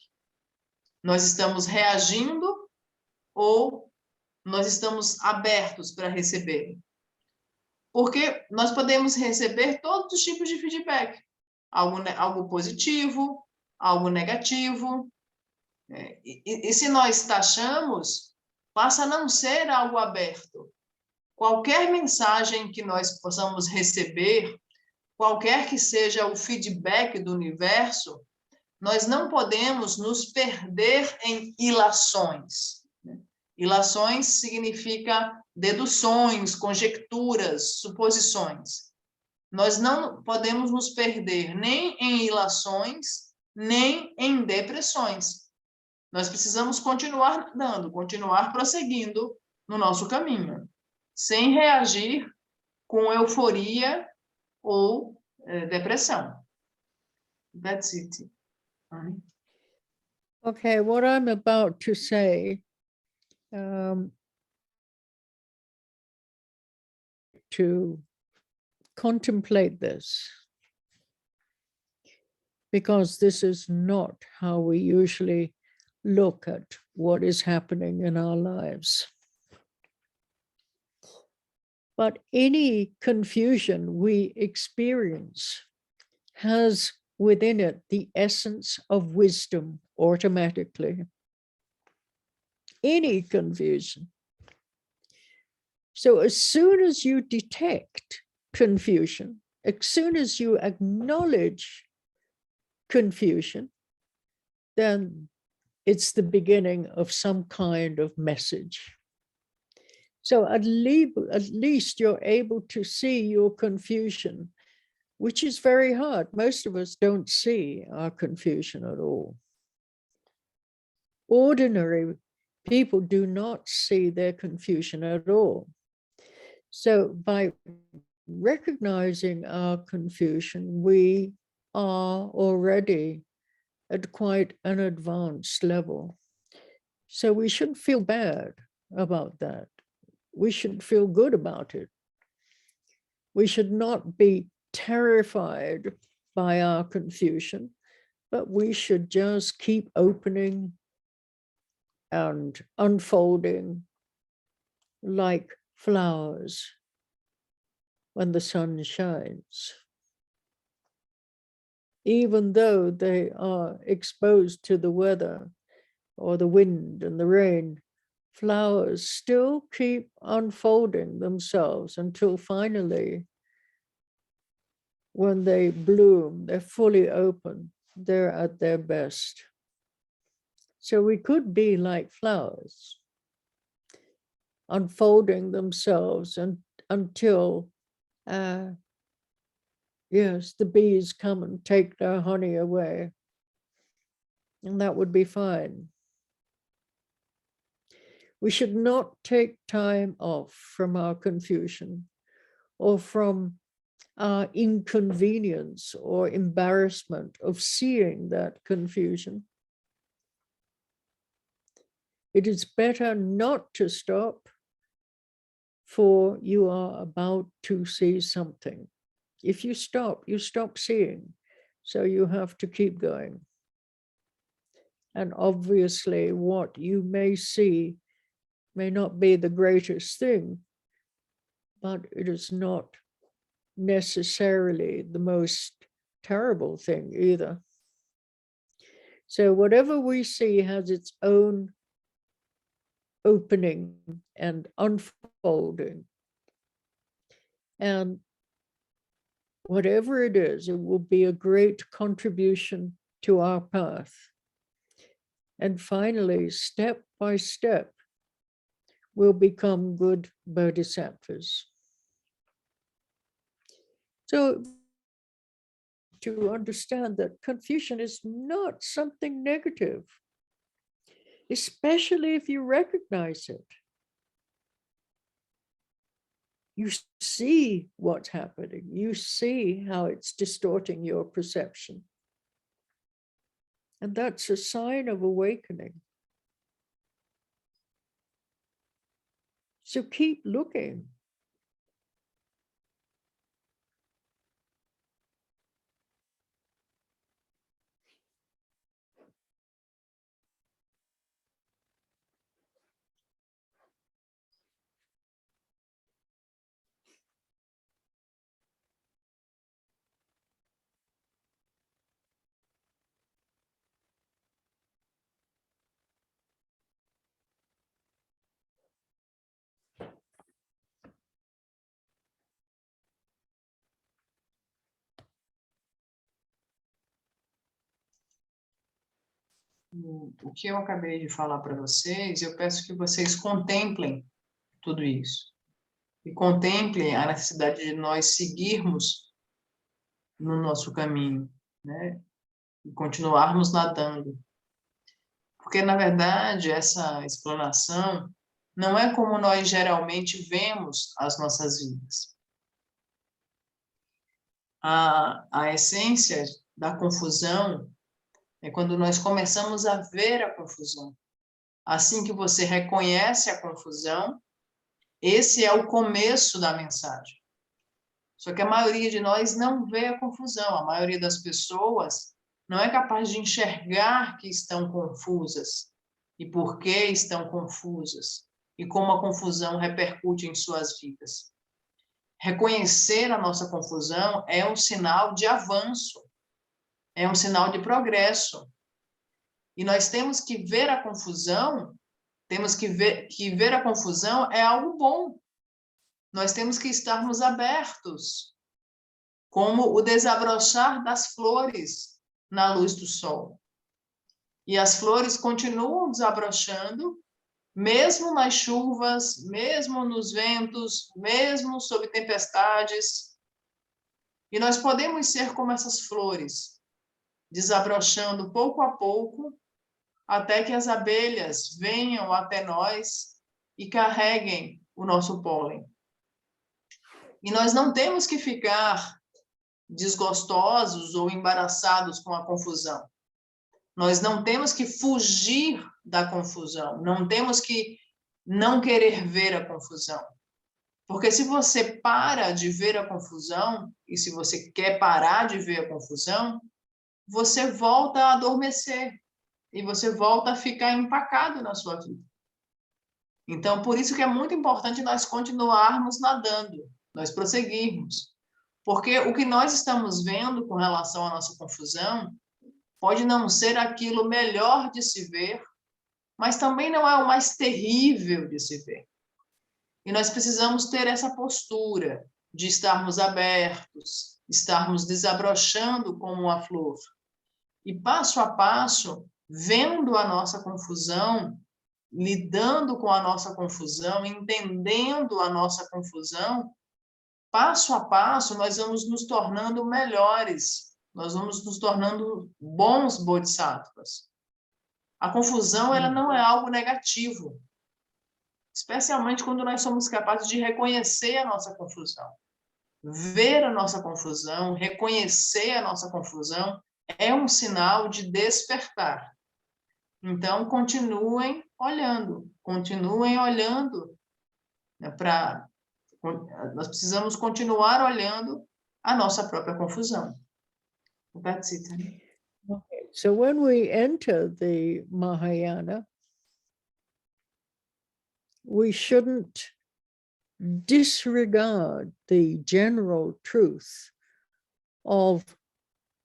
Nós estamos reagindo ou nós estamos abertos para receber? Porque nós podemos receber todos os tipos de feedback. Algo positivo, algo negativo. E se nós taxamos, passa a não ser algo aberto. Qualquer mensagem que nós possamos receber, qualquer que seja o feedback do universo, nós não podemos nos perder em ilações. Ilações significa deduções, conjecturas, suposições. Nós não podemos nos perder nem em ilações, nem em depressões. Nós precisamos continuar dando, continuar prosseguindo no nosso caminho, sem reagir com euforia ou depressão. That's it. Okay, what I'm about to say to contemplate this, because this is not how we usually look at what is happening in our lives. But any confusion we experience has within it the essence of wisdom automatically. Any confusion. So as soon as you detect confusion, as soon as you acknowledge confusion, then it's the beginning of some kind of message. So at least you're able to see your confusion, which is very hard. Most of us don't see our confusion at all. Ordinary people do not see their confusion at all. So by recognizing our confusion, we are already at quite an advanced level. So we shouldn't feel bad about that. We should feel good about it. We should not be terrified by our confusion, but we should just keep opening and unfolding like flowers when the sun shines. Even though they are exposed to the weather or the wind and the rain, flowers still keep unfolding themselves until finally, when they bloom, they're fully open, they're at their best. So we could be like flowers, unfolding themselves until, yes, the bees come and take their honey away, and that would be fine. We should not take time off from our confusion or from our inconvenience or embarrassment of seeing that confusion. It is better not to stop, for you are about to see something. If you stop seeing. So you have to keep going. And obviously, what you may see may not be the greatest thing, but it is not necessarily the most terrible thing either. So whatever we see has its own opening and unfolding. And whatever it is, it will be a great contribution to our path. And finally, step by step, we'll become good bodhisattvas. So to understand that confusion is not something negative, especially if you recognize it. You see what's happening. You see how it's distorting your perception. And that's a sign of awakening. So keep looking. O que eu acabei de falar para vocês, eu peço que vocês contemplem tudo isso. E contemplem a necessidade de nós seguirmos no nosso caminho, né? E continuarmos nadando. Porque, na verdade, essa explanação não é como nós geralmente vemos as nossas vidas. A essência da confusão é quando nós começamos a ver a confusão. Assim que você reconhece a confusão, esse é o começo da mensagem. Só que a maioria de nós não vê a confusão. A maioria das pessoas não é capaz de enxergar que estão confusas e por que estão confusas e como a confusão repercute em suas vidas. Reconhecer a nossa confusão é um sinal de avanço, é um sinal de progresso. E nós temos que ver a confusão, temos que ver a confusão é algo bom. Nós temos que estarmos abertos, como o desabrochar das flores na luz do sol. E as flores continuam desabrochando, mesmo nas chuvas, mesmo nos ventos, mesmo sob tempestades. E nós podemos ser como essas flores, desabrochando pouco a pouco, até que as abelhas venham até nós e carreguem o nosso pólen. E nós não temos que ficar desgostosos ou embaraçados com a confusão. Nós não temos que fugir da confusão, não temos que não querer ver a confusão. Porque se você para de ver a confusão, e se você quer parar de ver a confusão, você volta a adormecer e você volta a ficar empacado na sua vida. Então, por isso que é muito importante nós continuarmos nadando, nós prosseguirmos. Porque o que nós estamos vendo com relação à nossa confusão pode não ser aquilo melhor de se ver, mas também não é o mais terrível de se ver. E nós precisamos ter essa postura de estarmos abertos, estarmos desabrochando como uma flor. E passo a passo, vendo a nossa confusão, lidando com a nossa confusão, entendendo a nossa confusão, passo a passo nós vamos nos tornando melhores, nós vamos nos tornando bons bodhisattvas. A confusão, ela não é algo negativo, especialmente quando nós somos capazes de reconhecer a nossa confusão. Ver a nossa confusão, reconhecer a nossa confusão, é um sinal de despertar. Então, continuem olhando para... Nós precisamos continuar olhando a nossa própria confusão. That's it. Okay. So when we enter the Mahayana, we shouldn't disregard the general truth of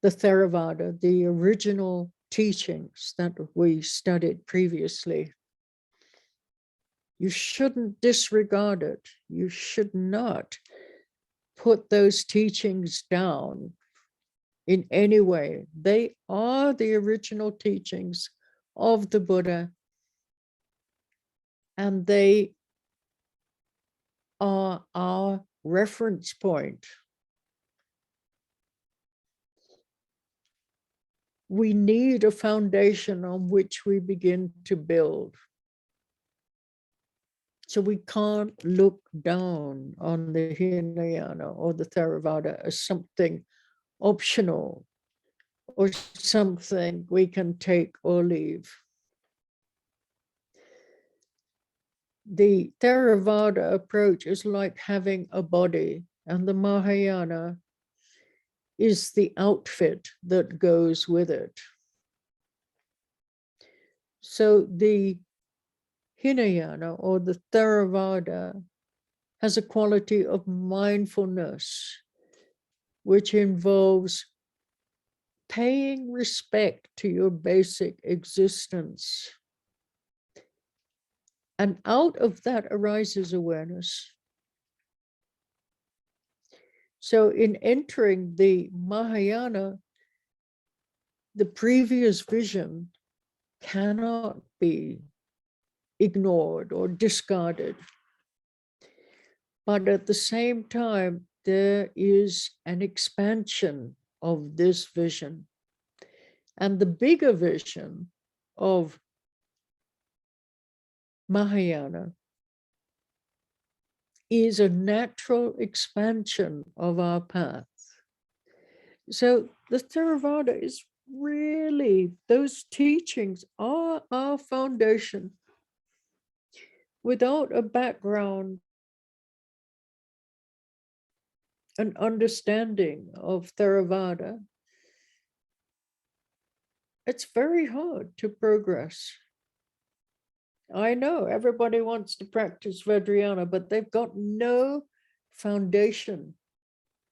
the Theravada, the original teachings that we studied previously. You shouldn't disregard it. You should not put those teachings down in any way. They are the original teachings of the Buddha, and they are our reference point. We need a foundation on which we begin to build. So we can't look down on the Hinayana or the Theravada as something optional or something we can take or leave. The Theravada approach is like having a body, and the Mahayana is the outfit that goes with it. So the Hinayana or the Theravada has a quality of mindfulness, which involves paying respect to your basic existence. And out of that arises awareness. So in entering the Mahayana, the previous vision cannot be ignored or discarded. But at the same time, there is an expansion of this vision. And the bigger vision of Mahayana is a natural expansion of our path. So the Theravada is really, those teachings are our foundation. Without a background, an understanding of Theravada, it's very hard to progress. I know everybody wants to practice Vajrayana, but they've got no foundation,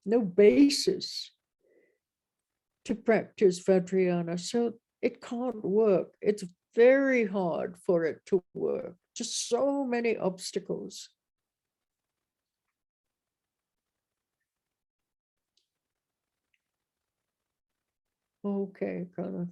no basis to practice Vajrayana. So it can't work. It's very hard for it to work. Just so many obstacles. Okay, Carla.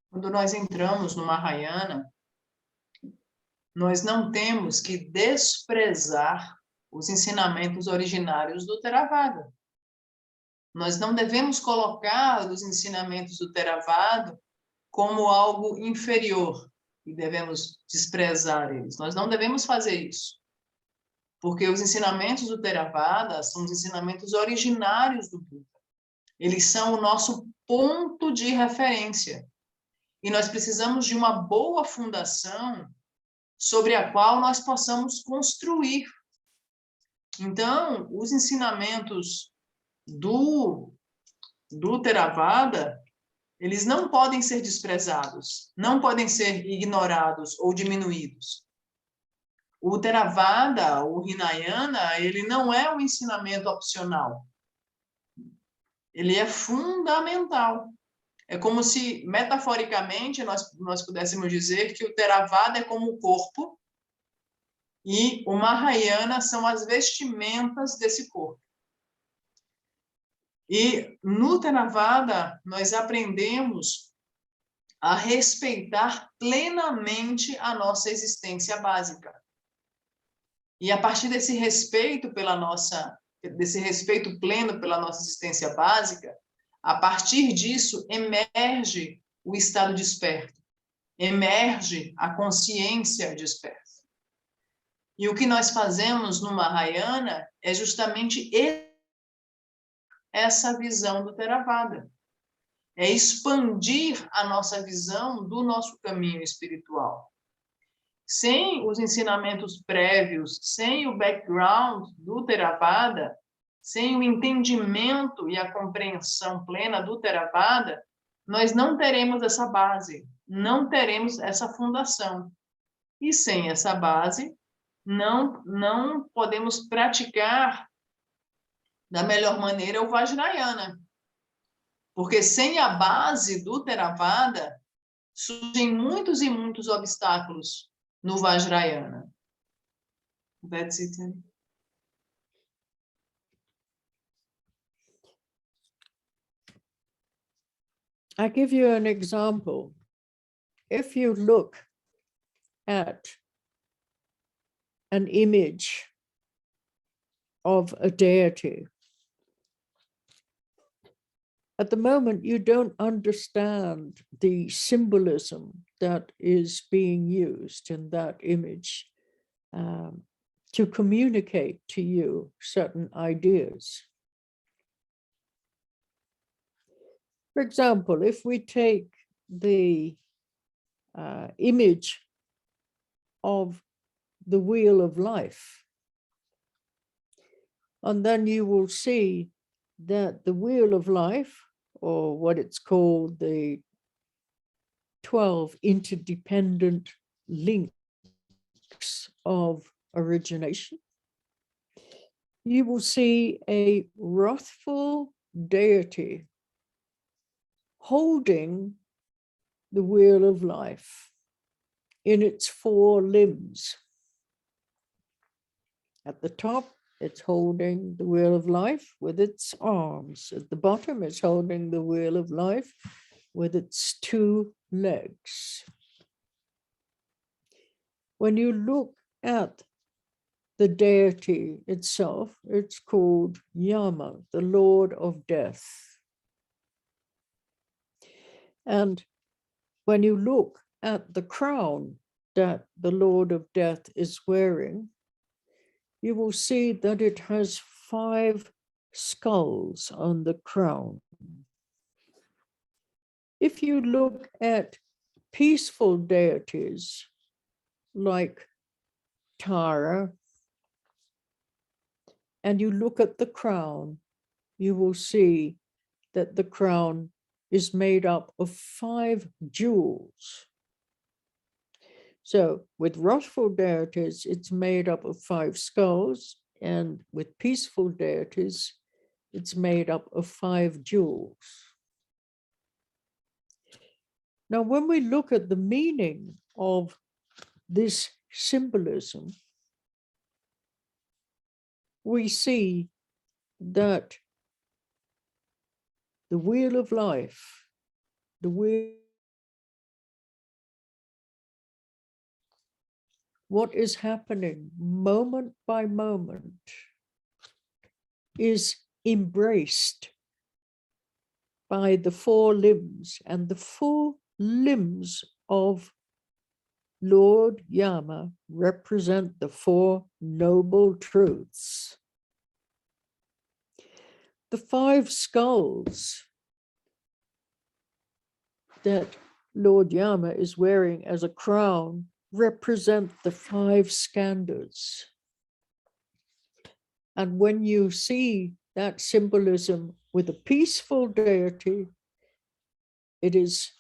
Quando nós entramos no Mahayana, nós não temos que desprezar os ensinamentos originários do Theravada. Nós não devemos colocar os ensinamentos do Theravada como algo inferior e devemos desprezar eles. Nós não devemos fazer isso, porque os ensinamentos do Theravada são os ensinamentos originários do Buda. Eles são o nosso ponto de referência. E nós precisamos de uma boa fundação sobre a qual nós possamos construir. Então, os ensinamentos do Theravada, eles não podem ser desprezados, não podem ser ignorados ou diminuídos. O Theravada, o Hinayana, ele não é um ensinamento opcional. Ele é fundamental. É como se, metaforicamente, nós pudéssemos dizer que o Theravada é como o corpo e o Mahayana são as vestimentas desse corpo. E no Theravada, nós aprendemos a respeitar plenamente a nossa existência básica. E a partir desse respeito pleno pela nossa existência básica, a partir disso emerge o estado desperto, emerge a consciência desperta. E o que nós fazemos no Mahayana é justamente essa visão do Theravada. É expandir a nossa visão do nosso caminho espiritual. Sem os ensinamentos prévios, sem o background do Theravada, sem o entendimento e a compreensão plena do Theravada, nós não teremos essa base, não teremos essa fundação. E sem essa base, não podemos praticar da melhor maneira o Vajrayana. Porque sem a base do Theravada, surgem muitos e muitos obstáculos no Vajrayana. That's it. I give you an example. If you look at an image of a deity, at the moment, you don't understand the symbolism that is being used in that image to communicate to you certain ideas. For example, if we take the image of the wheel of life, and then you will see that the wheel of life, or what it's called, the 12 interdependent links of origination, you will see a wrathful deity holding the wheel of life in its 4 limbs. At the top, it's holding the wheel of life with its arms. At the bottom, it's holding the wheel of life with its 2 legs. When you look at the deity itself, it's called Yama, the Lord of Death. And when you look at the crown that the Lord of Death is wearing, you will see that it has 5 skulls on the crown. If you look at peaceful deities like Tara, and you look at the crown, you will see that the crown is made up of 5 jewels. So with wrathful deities, it's made up of 5 skulls, and with peaceful deities, it's made up of 5 jewels. Now, when we look at the meaning of this symbolism, we see that the wheel of life, the wheel, what is happening moment by moment is embraced by the 4 limbs, and the 4 limbs of Lord Yama represent the 4 noble truths. The 5 skulls that Lord Yama is wearing as a crown represent the 5 skandhas. And when you see that symbolism with a peaceful deity, it is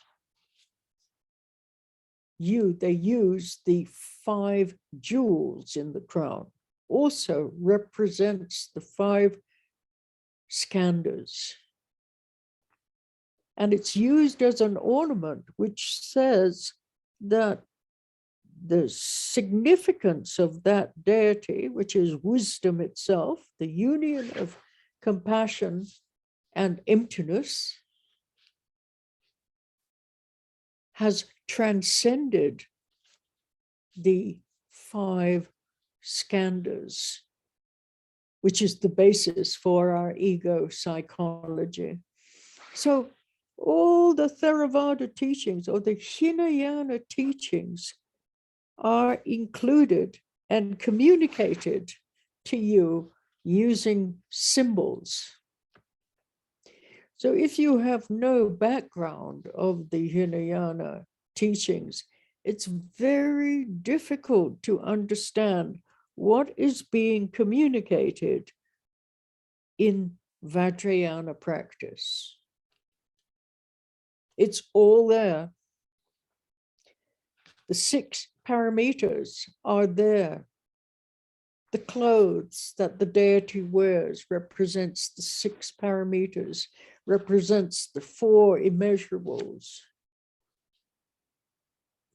they use the 5 jewels in the crown, also represents the 5 skandhas. And it's used as an ornament, which says that the significance of that deity, which is wisdom itself, the union of compassion and emptiness, has transcended the 5 skandhas, which is the basis for our ego psychology. So all the Theravada teachings or the Hinayana teachings are included and communicated to you using symbols. So if you have no background of the Hinayana teachings, it's very difficult to understand what is being communicated in Vajrayana practice. It's all there. The 6 parameters are there. The clothes that the deity wears represents the 6 parameters, represents the 4 immeasurables.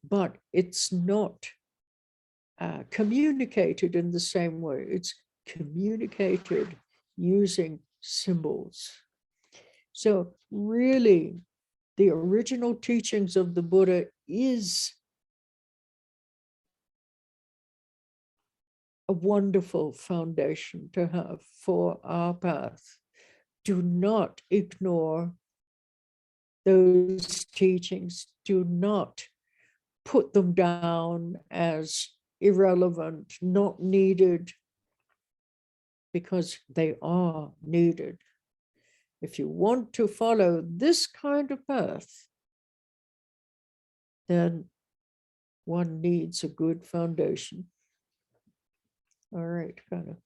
But it's not communicated in the same way. It's communicated using symbols. So really, the original teachings of the Buddha is a wonderful foundation to have for our path. Do not ignore those teachings. Do not put them down as irrelevant, not needed, because they are needed. If you want to follow this kind of path, then one needs a good foundation. All right, kind of.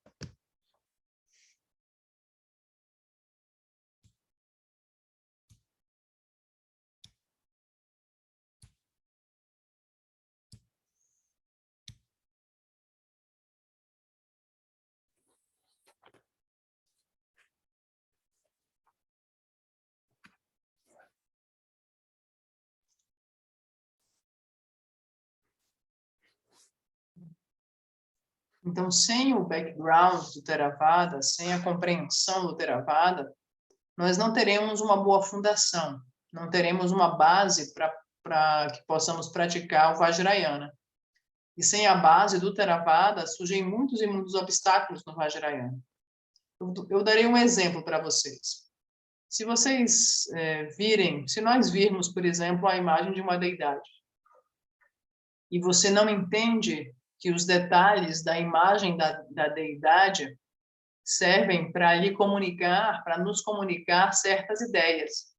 Então, sem o background do Theravada, sem a compreensão do Theravada, nós não teremos uma boa fundação, não teremos uma base para que possamos praticar o Vajrayana. E sem a base do Theravada, surgem muitos e muitos obstáculos no Vajrayana. Eu darei um exemplo para vocês. Se vocês se nós virmos, por exemplo, a imagem de uma deidade, e você não entende que os detalhes da imagem da deidade servem para lhe comunicar, para nos comunicar certas ideias.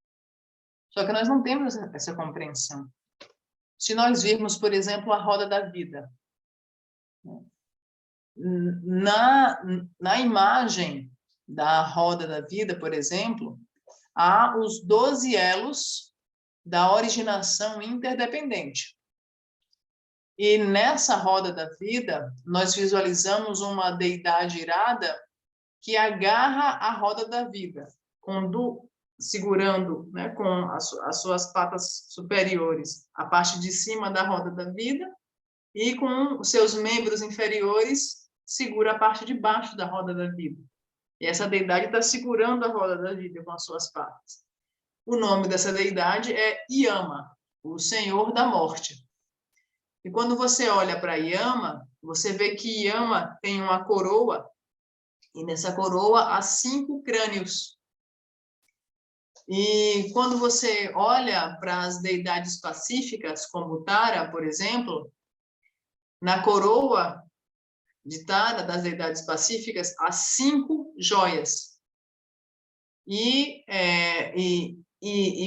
Só que nós não temos essa compreensão. Se nós virmos, por exemplo, a roda da vida, na imagem da roda da vida, por exemplo, há os 12 elos da originação interdependente. E nessa roda da vida, nós visualizamos uma deidade irada que agarra a roda da vida, segurando, né, com as suas patas superiores, a parte de cima da roda da vida, e com os seus membros inferiores, segura a parte de baixo da roda da vida. E essa deidade está segurando a roda da vida com as suas patas. O nome dessa deidade é Yama, o Senhor da Morte. E quando você olha para Yama, você vê que Yama tem uma coroa, e nessa coroa há 5 crânios. E quando você olha para as deidades pacíficas, como Tara, por exemplo, na coroa de Tara, das deidades pacíficas, há 5 joias. E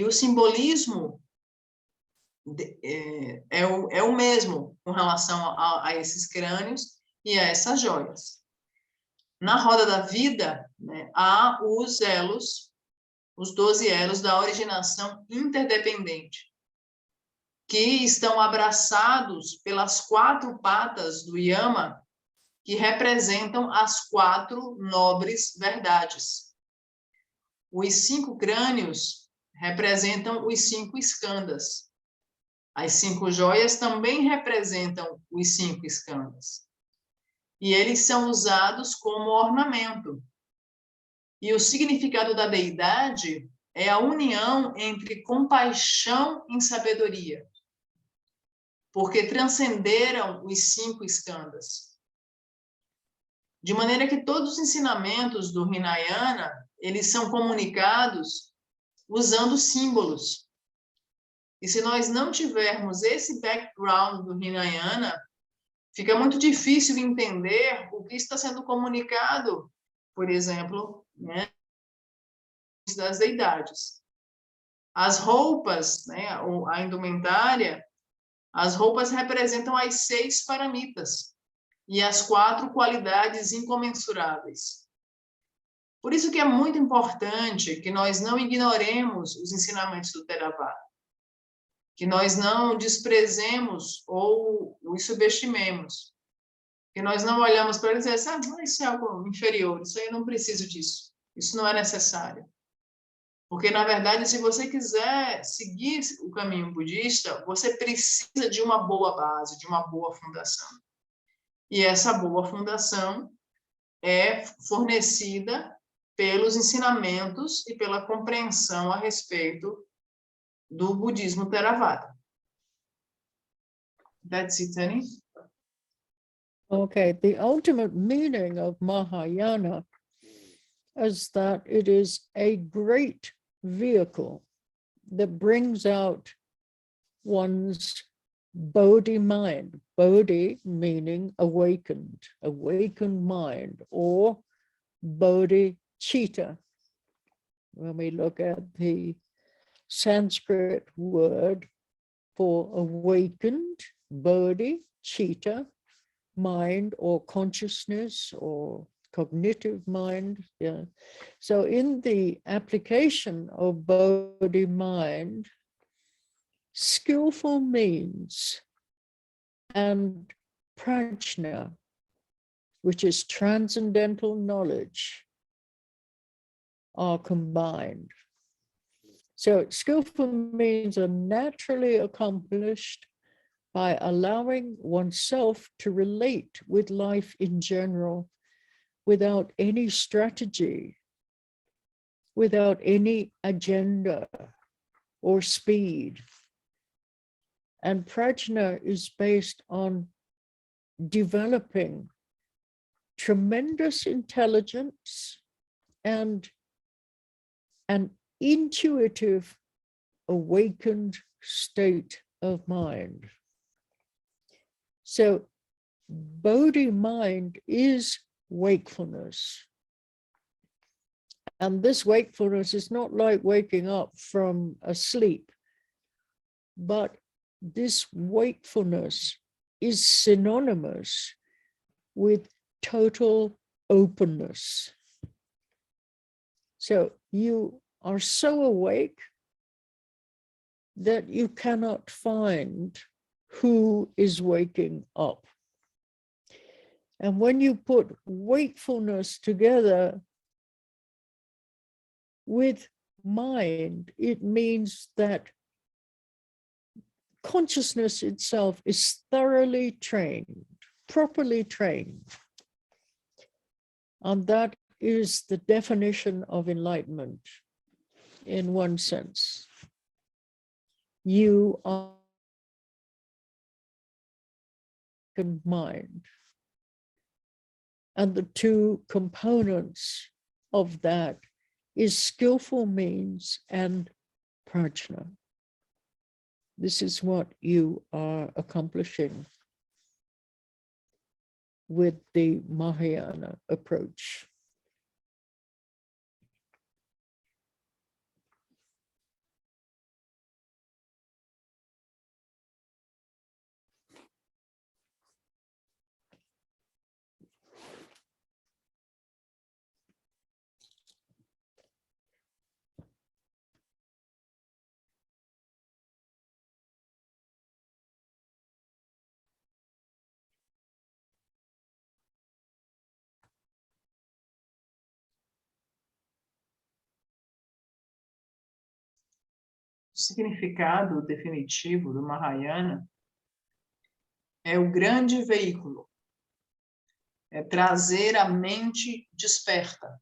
o simbolismo é o mesmo com relação a esses crânios e a essas joias. Na roda da vida, né, há os elos, os 12 elos da originação interdependente, que estão abraçados pelas 4 patas do Yama, que representam as 4 nobres verdades. Os 5 crânios representam os 5 skandhas. As 5 joias também representam os 5 skandhas. E eles são usados como ornamento. E o significado da deidade é a união entre compaixão e sabedoria, porque transcenderam os 5 skandhas. De maneira que todos os ensinamentos do Hinayana, eles são comunicados usando símbolos. E se nós não tivermos esse background do Hinayana, fica muito difícil entender o que está sendo comunicado, por exemplo, né, das deidades. As roupas, né, a indumentária, as roupas representam as 6 paramitas e as 4 qualidades incomensuráveis. Por isso que é muito importante que nós não ignoremos os ensinamentos do Theravada, que nós não desprezemos ou os subestimemos, que nós não olhamos para eles e dizemos, isso é algo inferior, isso aí eu não preciso disso, isso não é necessário. Porque, na verdade, se você quiser seguir o caminho budista, você precisa de uma boa base, de uma boa fundação. E essa boa fundação é fornecida pelos ensinamentos e pela compreensão a respeito do budismo Theravada. That's it, Annie. Okay, the ultimate meaning of Mahayana is that it is a great vehicle that brings out one's Bodhi mind, Bodhi meaning awakened mind, or bodhicitta. When we look at the Sanskrit word for awakened, bodhicitta, mind or consciousness or cognitive mind. Yeah. So in the application of bodhi mind, skillful means and prajna, which is transcendental knowledge, are combined. So skillful means are naturally accomplished by allowing oneself to relate with life in general without any strategy, without any agenda or speed. And prajna is based on developing tremendous intelligence and an intuitive, awakened state of mind. So Bodhi mind is wakefulness. And this wakefulness is not like waking up from a sleep, but this wakefulness is synonymous with total openness. So you are so awake that you cannot find who is waking up. And when you put wakefulness together with mind, it means that consciousness itself is thoroughly trained, properly trained. And that is the definition of enlightenment in one sense. You are in mind. And the two components of that is skillful means and prajna. This is what you are accomplishing with the Mahayana approach. O significado definitivo do Mahayana é o grande veículo, é trazer a mente desperta.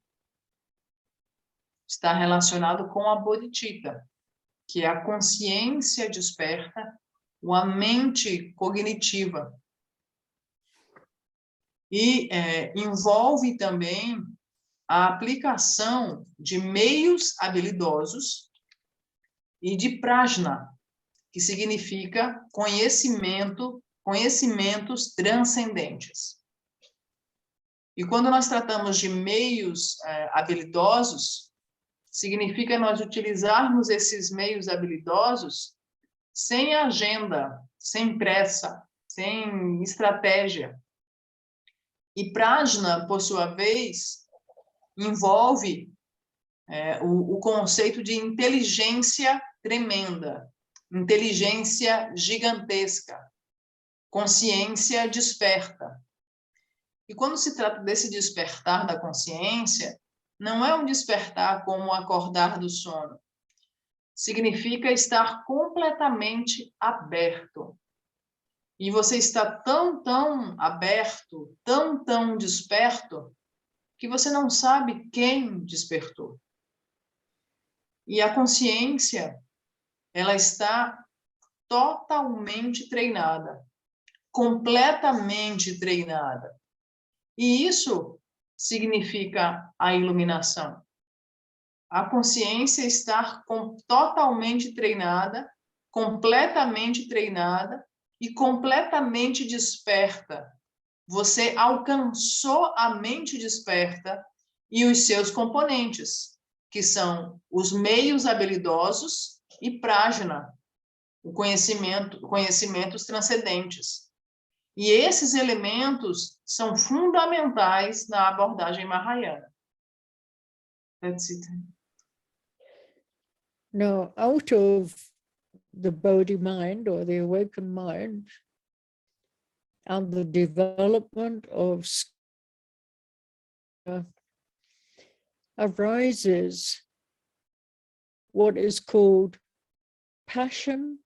Está relacionado com a bodhicitta, que é a consciência desperta, ou a mente cognitiva. E envolve também a aplicação de meios habilidosos e de prajna, que significa conhecimentos transcendentes. E quando nós tratamos de meios habilidosos, significa nós utilizarmos esses meios habilidosos sem agenda, sem pressa, sem estratégia. E prajna, por sua vez, envolve o conceito de inteligência tremenda, inteligência gigantesca, consciência desperta. E quando se trata desse despertar da consciência, não é um despertar como acordar do sono. Significa estar completamente aberto. E você está tão aberto, tão desperto, que você não sabe quem despertou. E a consciência, ela está totalmente treinada, completamente treinada. E isso significa a iluminação. A consciência estar totalmente treinada, completamente treinada e completamente desperta. Você alcançou a mente desperta e os seus componentes, que são os meios habilidosos e prajna, conhecimentos transcendentes. E esses elementos são fundamentais na abordagem Mahayana. That's it. Now, out of the Bodhi mind or the awakened mind and the development of arises what is called passionlessness.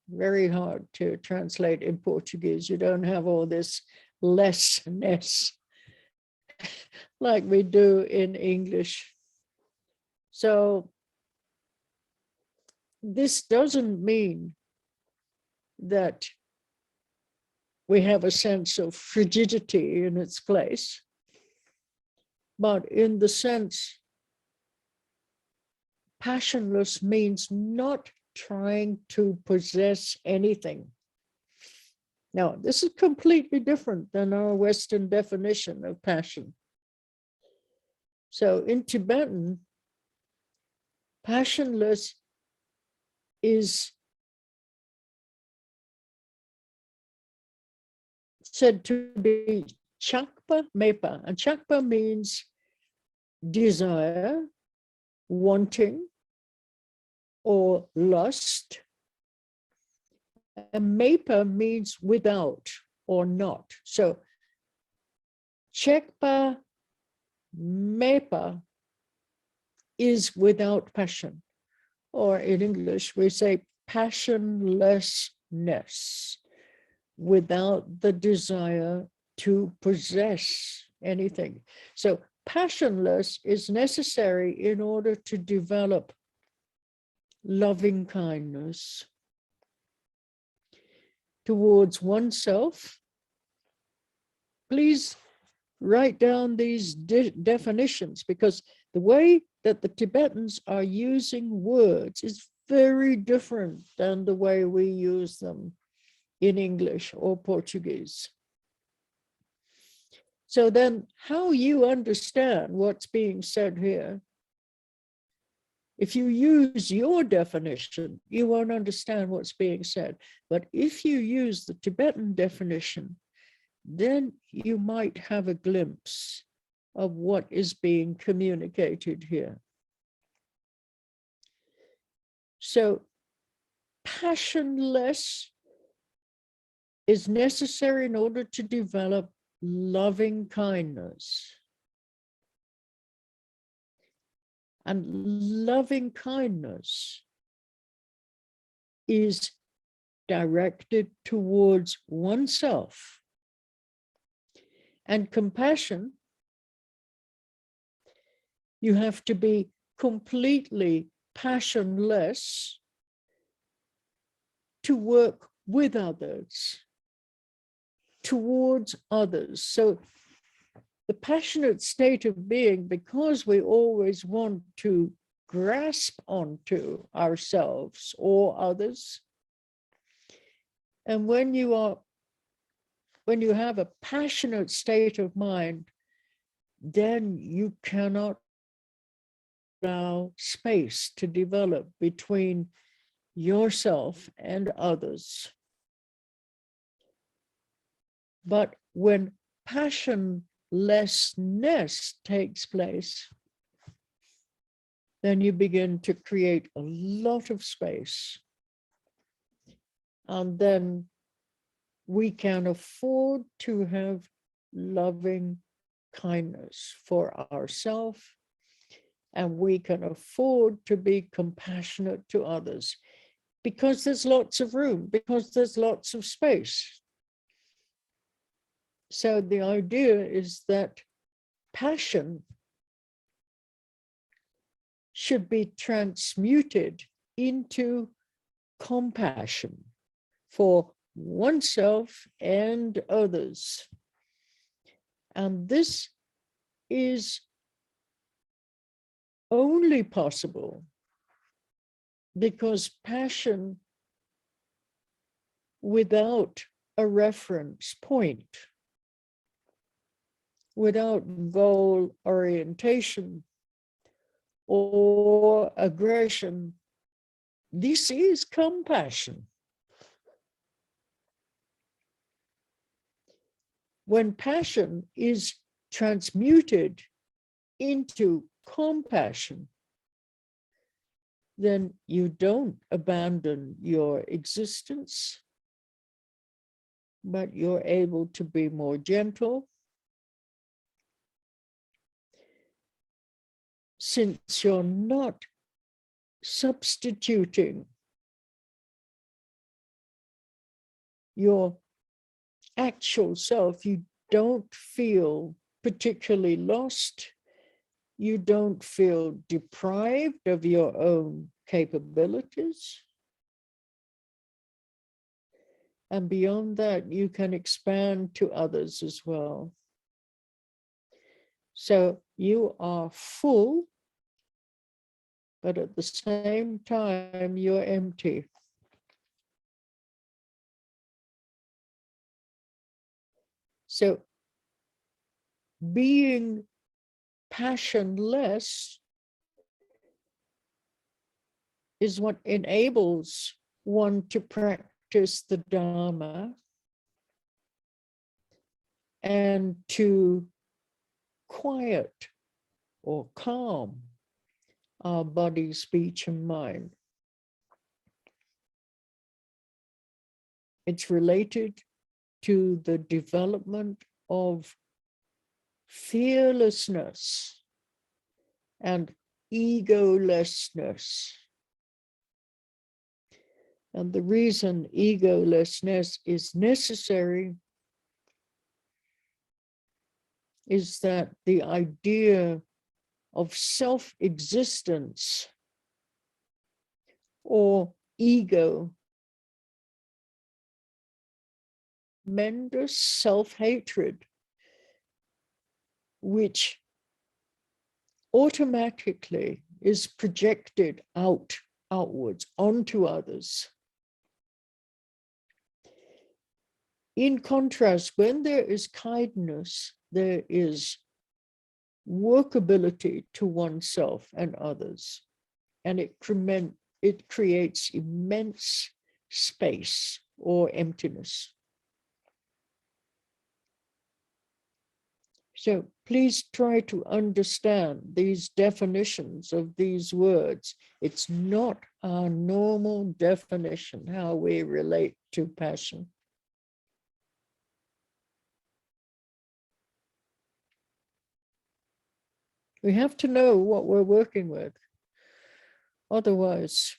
Very hard to translate in Portuguese. You don't have all this lessness like we do in English. So this doesn't mean that we have a sense of frigidity in its place. But in the sense, passionless means not trying to possess anything. Now, this is completely different than our Western definition of passion. So in Tibetan, passionless is said to be chakpa mepa, and chakpa means desire, wanting, or lust. And mepa means without or not. So chakpa mepa is without passion, or in English we say passionlessness, without the desire to possess anything. So passionless is necessary in order to develop loving kindness towards oneself. Please write down these definitions, because the way that the Tibetans are using words is very different than the way we use them in English or Portuguese. So then how you understand what's being said here, if you use your definition, you won't understand what's being said. But if you use the Tibetan definition, then you might have a glimpse of what is being communicated here. So passionless is necessary in order to develop loving kindness. And loving kindness is directed towards oneself. And compassion, you have to be completely passionless to work with others, towards others. So the passionate state of being, because we always want to grasp onto ourselves or others, and when you have a passionate state of mind, then you cannot allow space to develop between yourself and others. But when passionlessness takes place, then you begin to create a lot of space. And then we can afford to have loving kindness for ourselves, and we can afford to be compassionate to others, because there's lots of room, because there's lots of space. So the idea is that passion should be transmuted into compassion for oneself and others. And this is only possible because passion without a reference point, without goal orientation or aggression, this is compassion. When passion is transmuted into compassion, then you don't abandon your existence, but you're able to be more gentle, since you're not substituting your actual self. You don't feel particularly lost. You don't feel deprived of your own capabilities. And beyond that, you can expand to others as well. So you are full, but at the same time, you're empty. So being passionless is what enables one to practice the Dharma and to quiet or calm our body, speech, and mind. It's related to the development of fearlessness and egolessness. And the reason egolessness is necessary is that the idea of self-existence or ego, tremendous self-hatred, which automatically is projected outwards onto others. In contrast, when there is kindness, there is workability to oneself and others, and it creates immense space or emptiness. So please try to understand these definitions of these words. It's not our normal definition, how we relate to passion. We have to know what we're working with. Otherwise,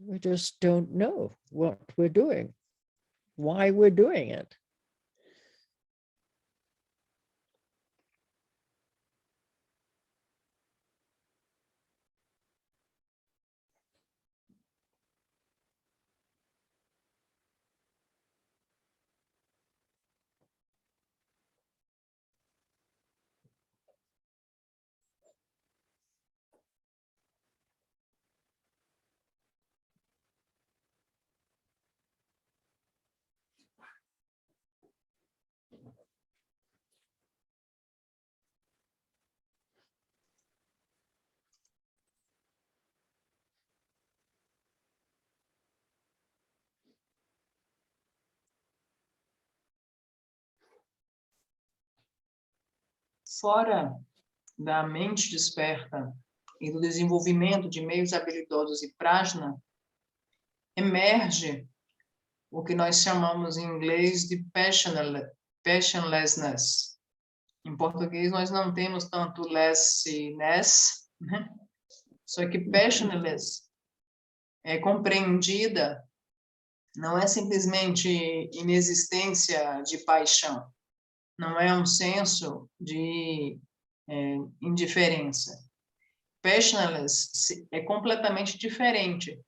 we just don't know what we're doing, why we're doing it. Fora da mente desperta e do desenvolvimento de meios habilidosos e prajna, emerge o que nós chamamos em inglês de passionlessness. Em português, nós não temos tanto lessness, né? Só que passionless é compreendida, não é simplesmente inexistência de paixão, não é um senso de indiferença. Passionless é completamente diferente.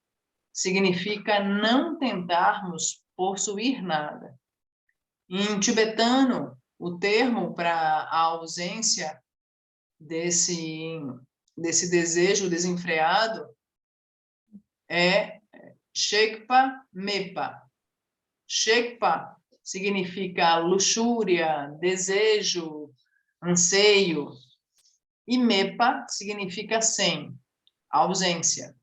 Significa não tentarmos possuir nada. Em tibetano, o termo para a ausência desse desejo desenfreado é Shekpa Mepa. Shekpa significa luxúria, desejo, anseio. E Mepa significa sem, ausência.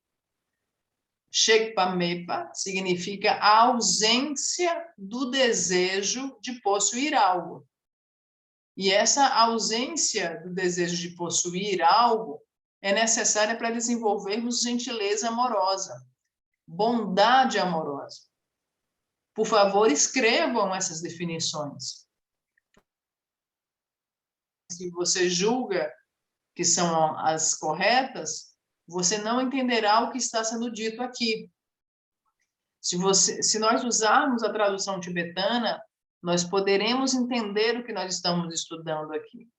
Shekpa Mepa significa a ausência do desejo de possuir algo. E essa ausência do desejo de possuir algo é necessária para desenvolvermos gentileza amorosa, bondade amorosa. Por favor, escrevam essas definições. Se você julga que são as corretas, você não entenderá o que está sendo dito aqui. Se nós usarmos a tradução tibetana, nós poderemos entender o que nós estamos estudando aqui.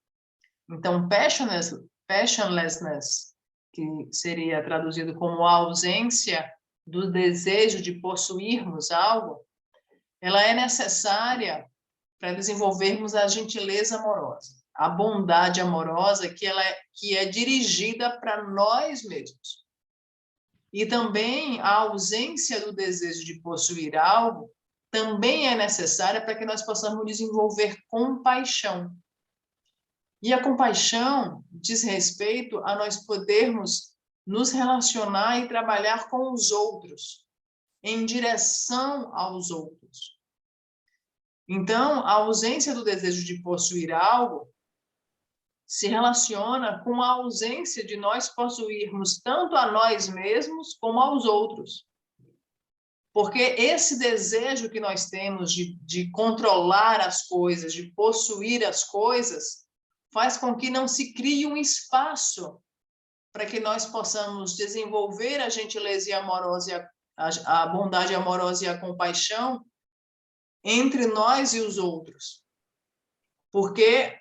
Então, passionlessness, que seria traduzido como a ausência do desejo de possuirmos algo, ela é necessária para desenvolvermos a gentileza amorosa, a bondade amorosa que é dirigida para nós mesmos. E também a ausência do desejo de possuir algo também é necessária para que nós possamos desenvolver compaixão. E a compaixão diz respeito a nós podermos nos relacionar e trabalhar com os outros, em direção aos outros. Então, a ausência do desejo de possuir algo se relaciona com a ausência de nós possuirmos tanto a nós mesmos como aos outros. Porque esse desejo que nós temos de controlar as coisas, de possuir as coisas, faz com que não se crie um espaço para que nós possamos desenvolver a gentileza e amorosa, a bondade amorosa e a compaixão entre nós e os outros. Porque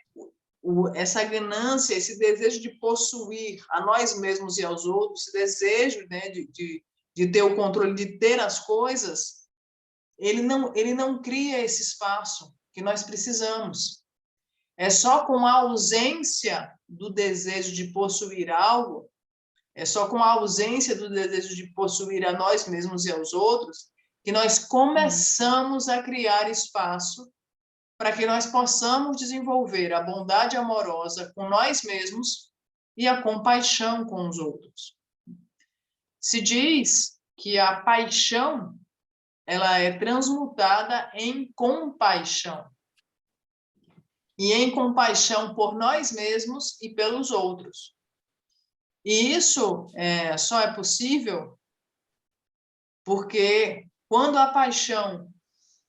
essa ganância, esse desejo de possuir a nós mesmos e aos outros, esse desejo, né, de ter o controle, de ter as coisas, ele não cria esse espaço que nós precisamos. É só com a ausência do desejo de possuir algo, é só com a ausência do desejo de possuir a nós mesmos e aos outros, que nós começamos a criar espaço para que nós possamos desenvolver a bondade amorosa com nós mesmos e a compaixão com os outros. Se diz que a paixão, ela é transmutada em compaixão. E em compaixão por nós mesmos e pelos outros. E isso só é possível porque quando a paixão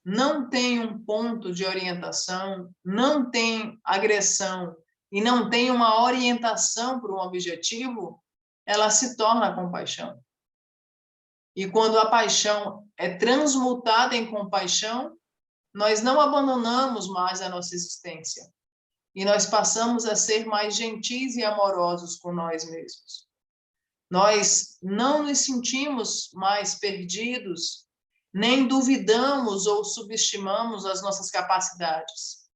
não tem um ponto de orientação, não tem agressão e não tem uma orientação para um objetivo, ela se torna compaixão. E quando a paixão é transmutada em compaixão, nós não abandonamos mais a nossa existência. E nós passamos a ser mais gentis e amorosos com nós mesmos. Nós não nos sentimos mais perdidos, nem duvidamos ou subestimamos as nossas capacidades.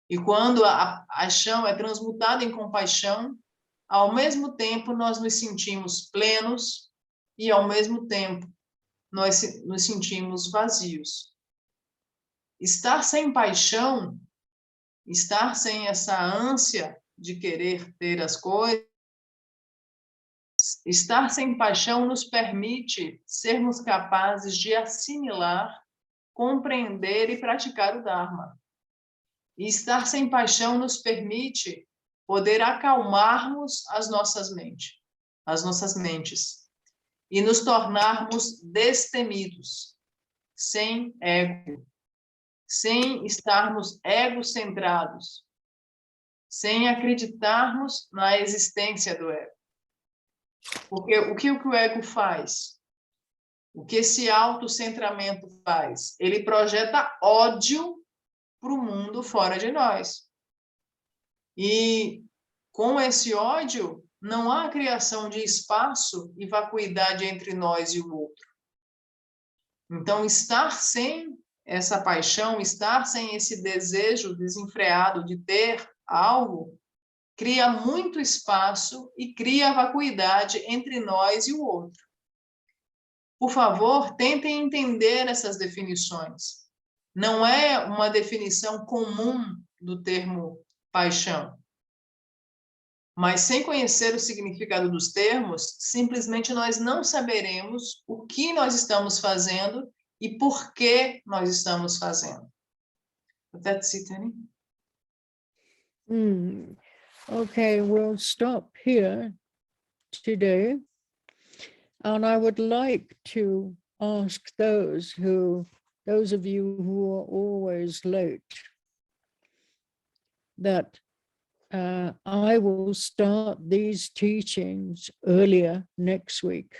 E quando a paixão é transmutada em compaixão, ao mesmo tempo nós nos sentimos plenos e, ao mesmo tempo, nós nos sentimos vazios. Estar sem paixão, estar sem essa ânsia de querer ter as coisas, estar sem paixão nos permite sermos capazes de assimilar, compreender e praticar o Dharma. E estar sem paixão nos permite poder acalmarmos as nossas mentes, e nos tornarmos destemidos, sem ego, sem estarmos egocentrados, sem acreditarmos na existência do ego. Porque o que o ego faz? O que esse autocentramento faz? Ele projeta ódio para o mundo fora de nós. E com esse ódio, não há criação de espaço e vacuidade entre nós e o outro. Então, estar sem essa paixão, estar sem esse desejo desenfreado de ter algo, cria muito espaço e cria vacuidade entre nós e o outro. Por favor, tentem entender essas definições. Não é uma definição comum do termo paixão. Mas sem conhecer o significado dos termos, simplesmente nós não saberemos o que nós estamos fazendo e por que nós estamos fazendo. That's it, Annie. Okay, we'll stop here today. And I would like to ask those of you who are always late, that I will start these teachings earlier next week.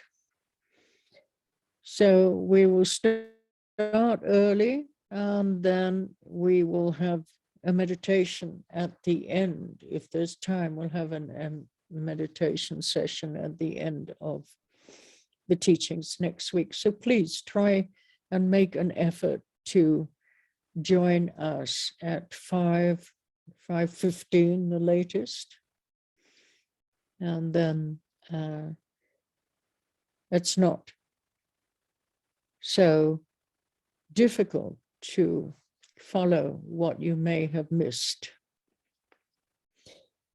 So we will start early, and then we will have a meditation at the end. If there's time, we'll have a meditation session at the end of the teachings next week. So please try and make an effort to join us at 5:15, the latest. And then it's not so difficult to follow what you may have missed.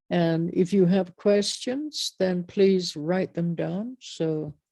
And if you have questions, then please write them down so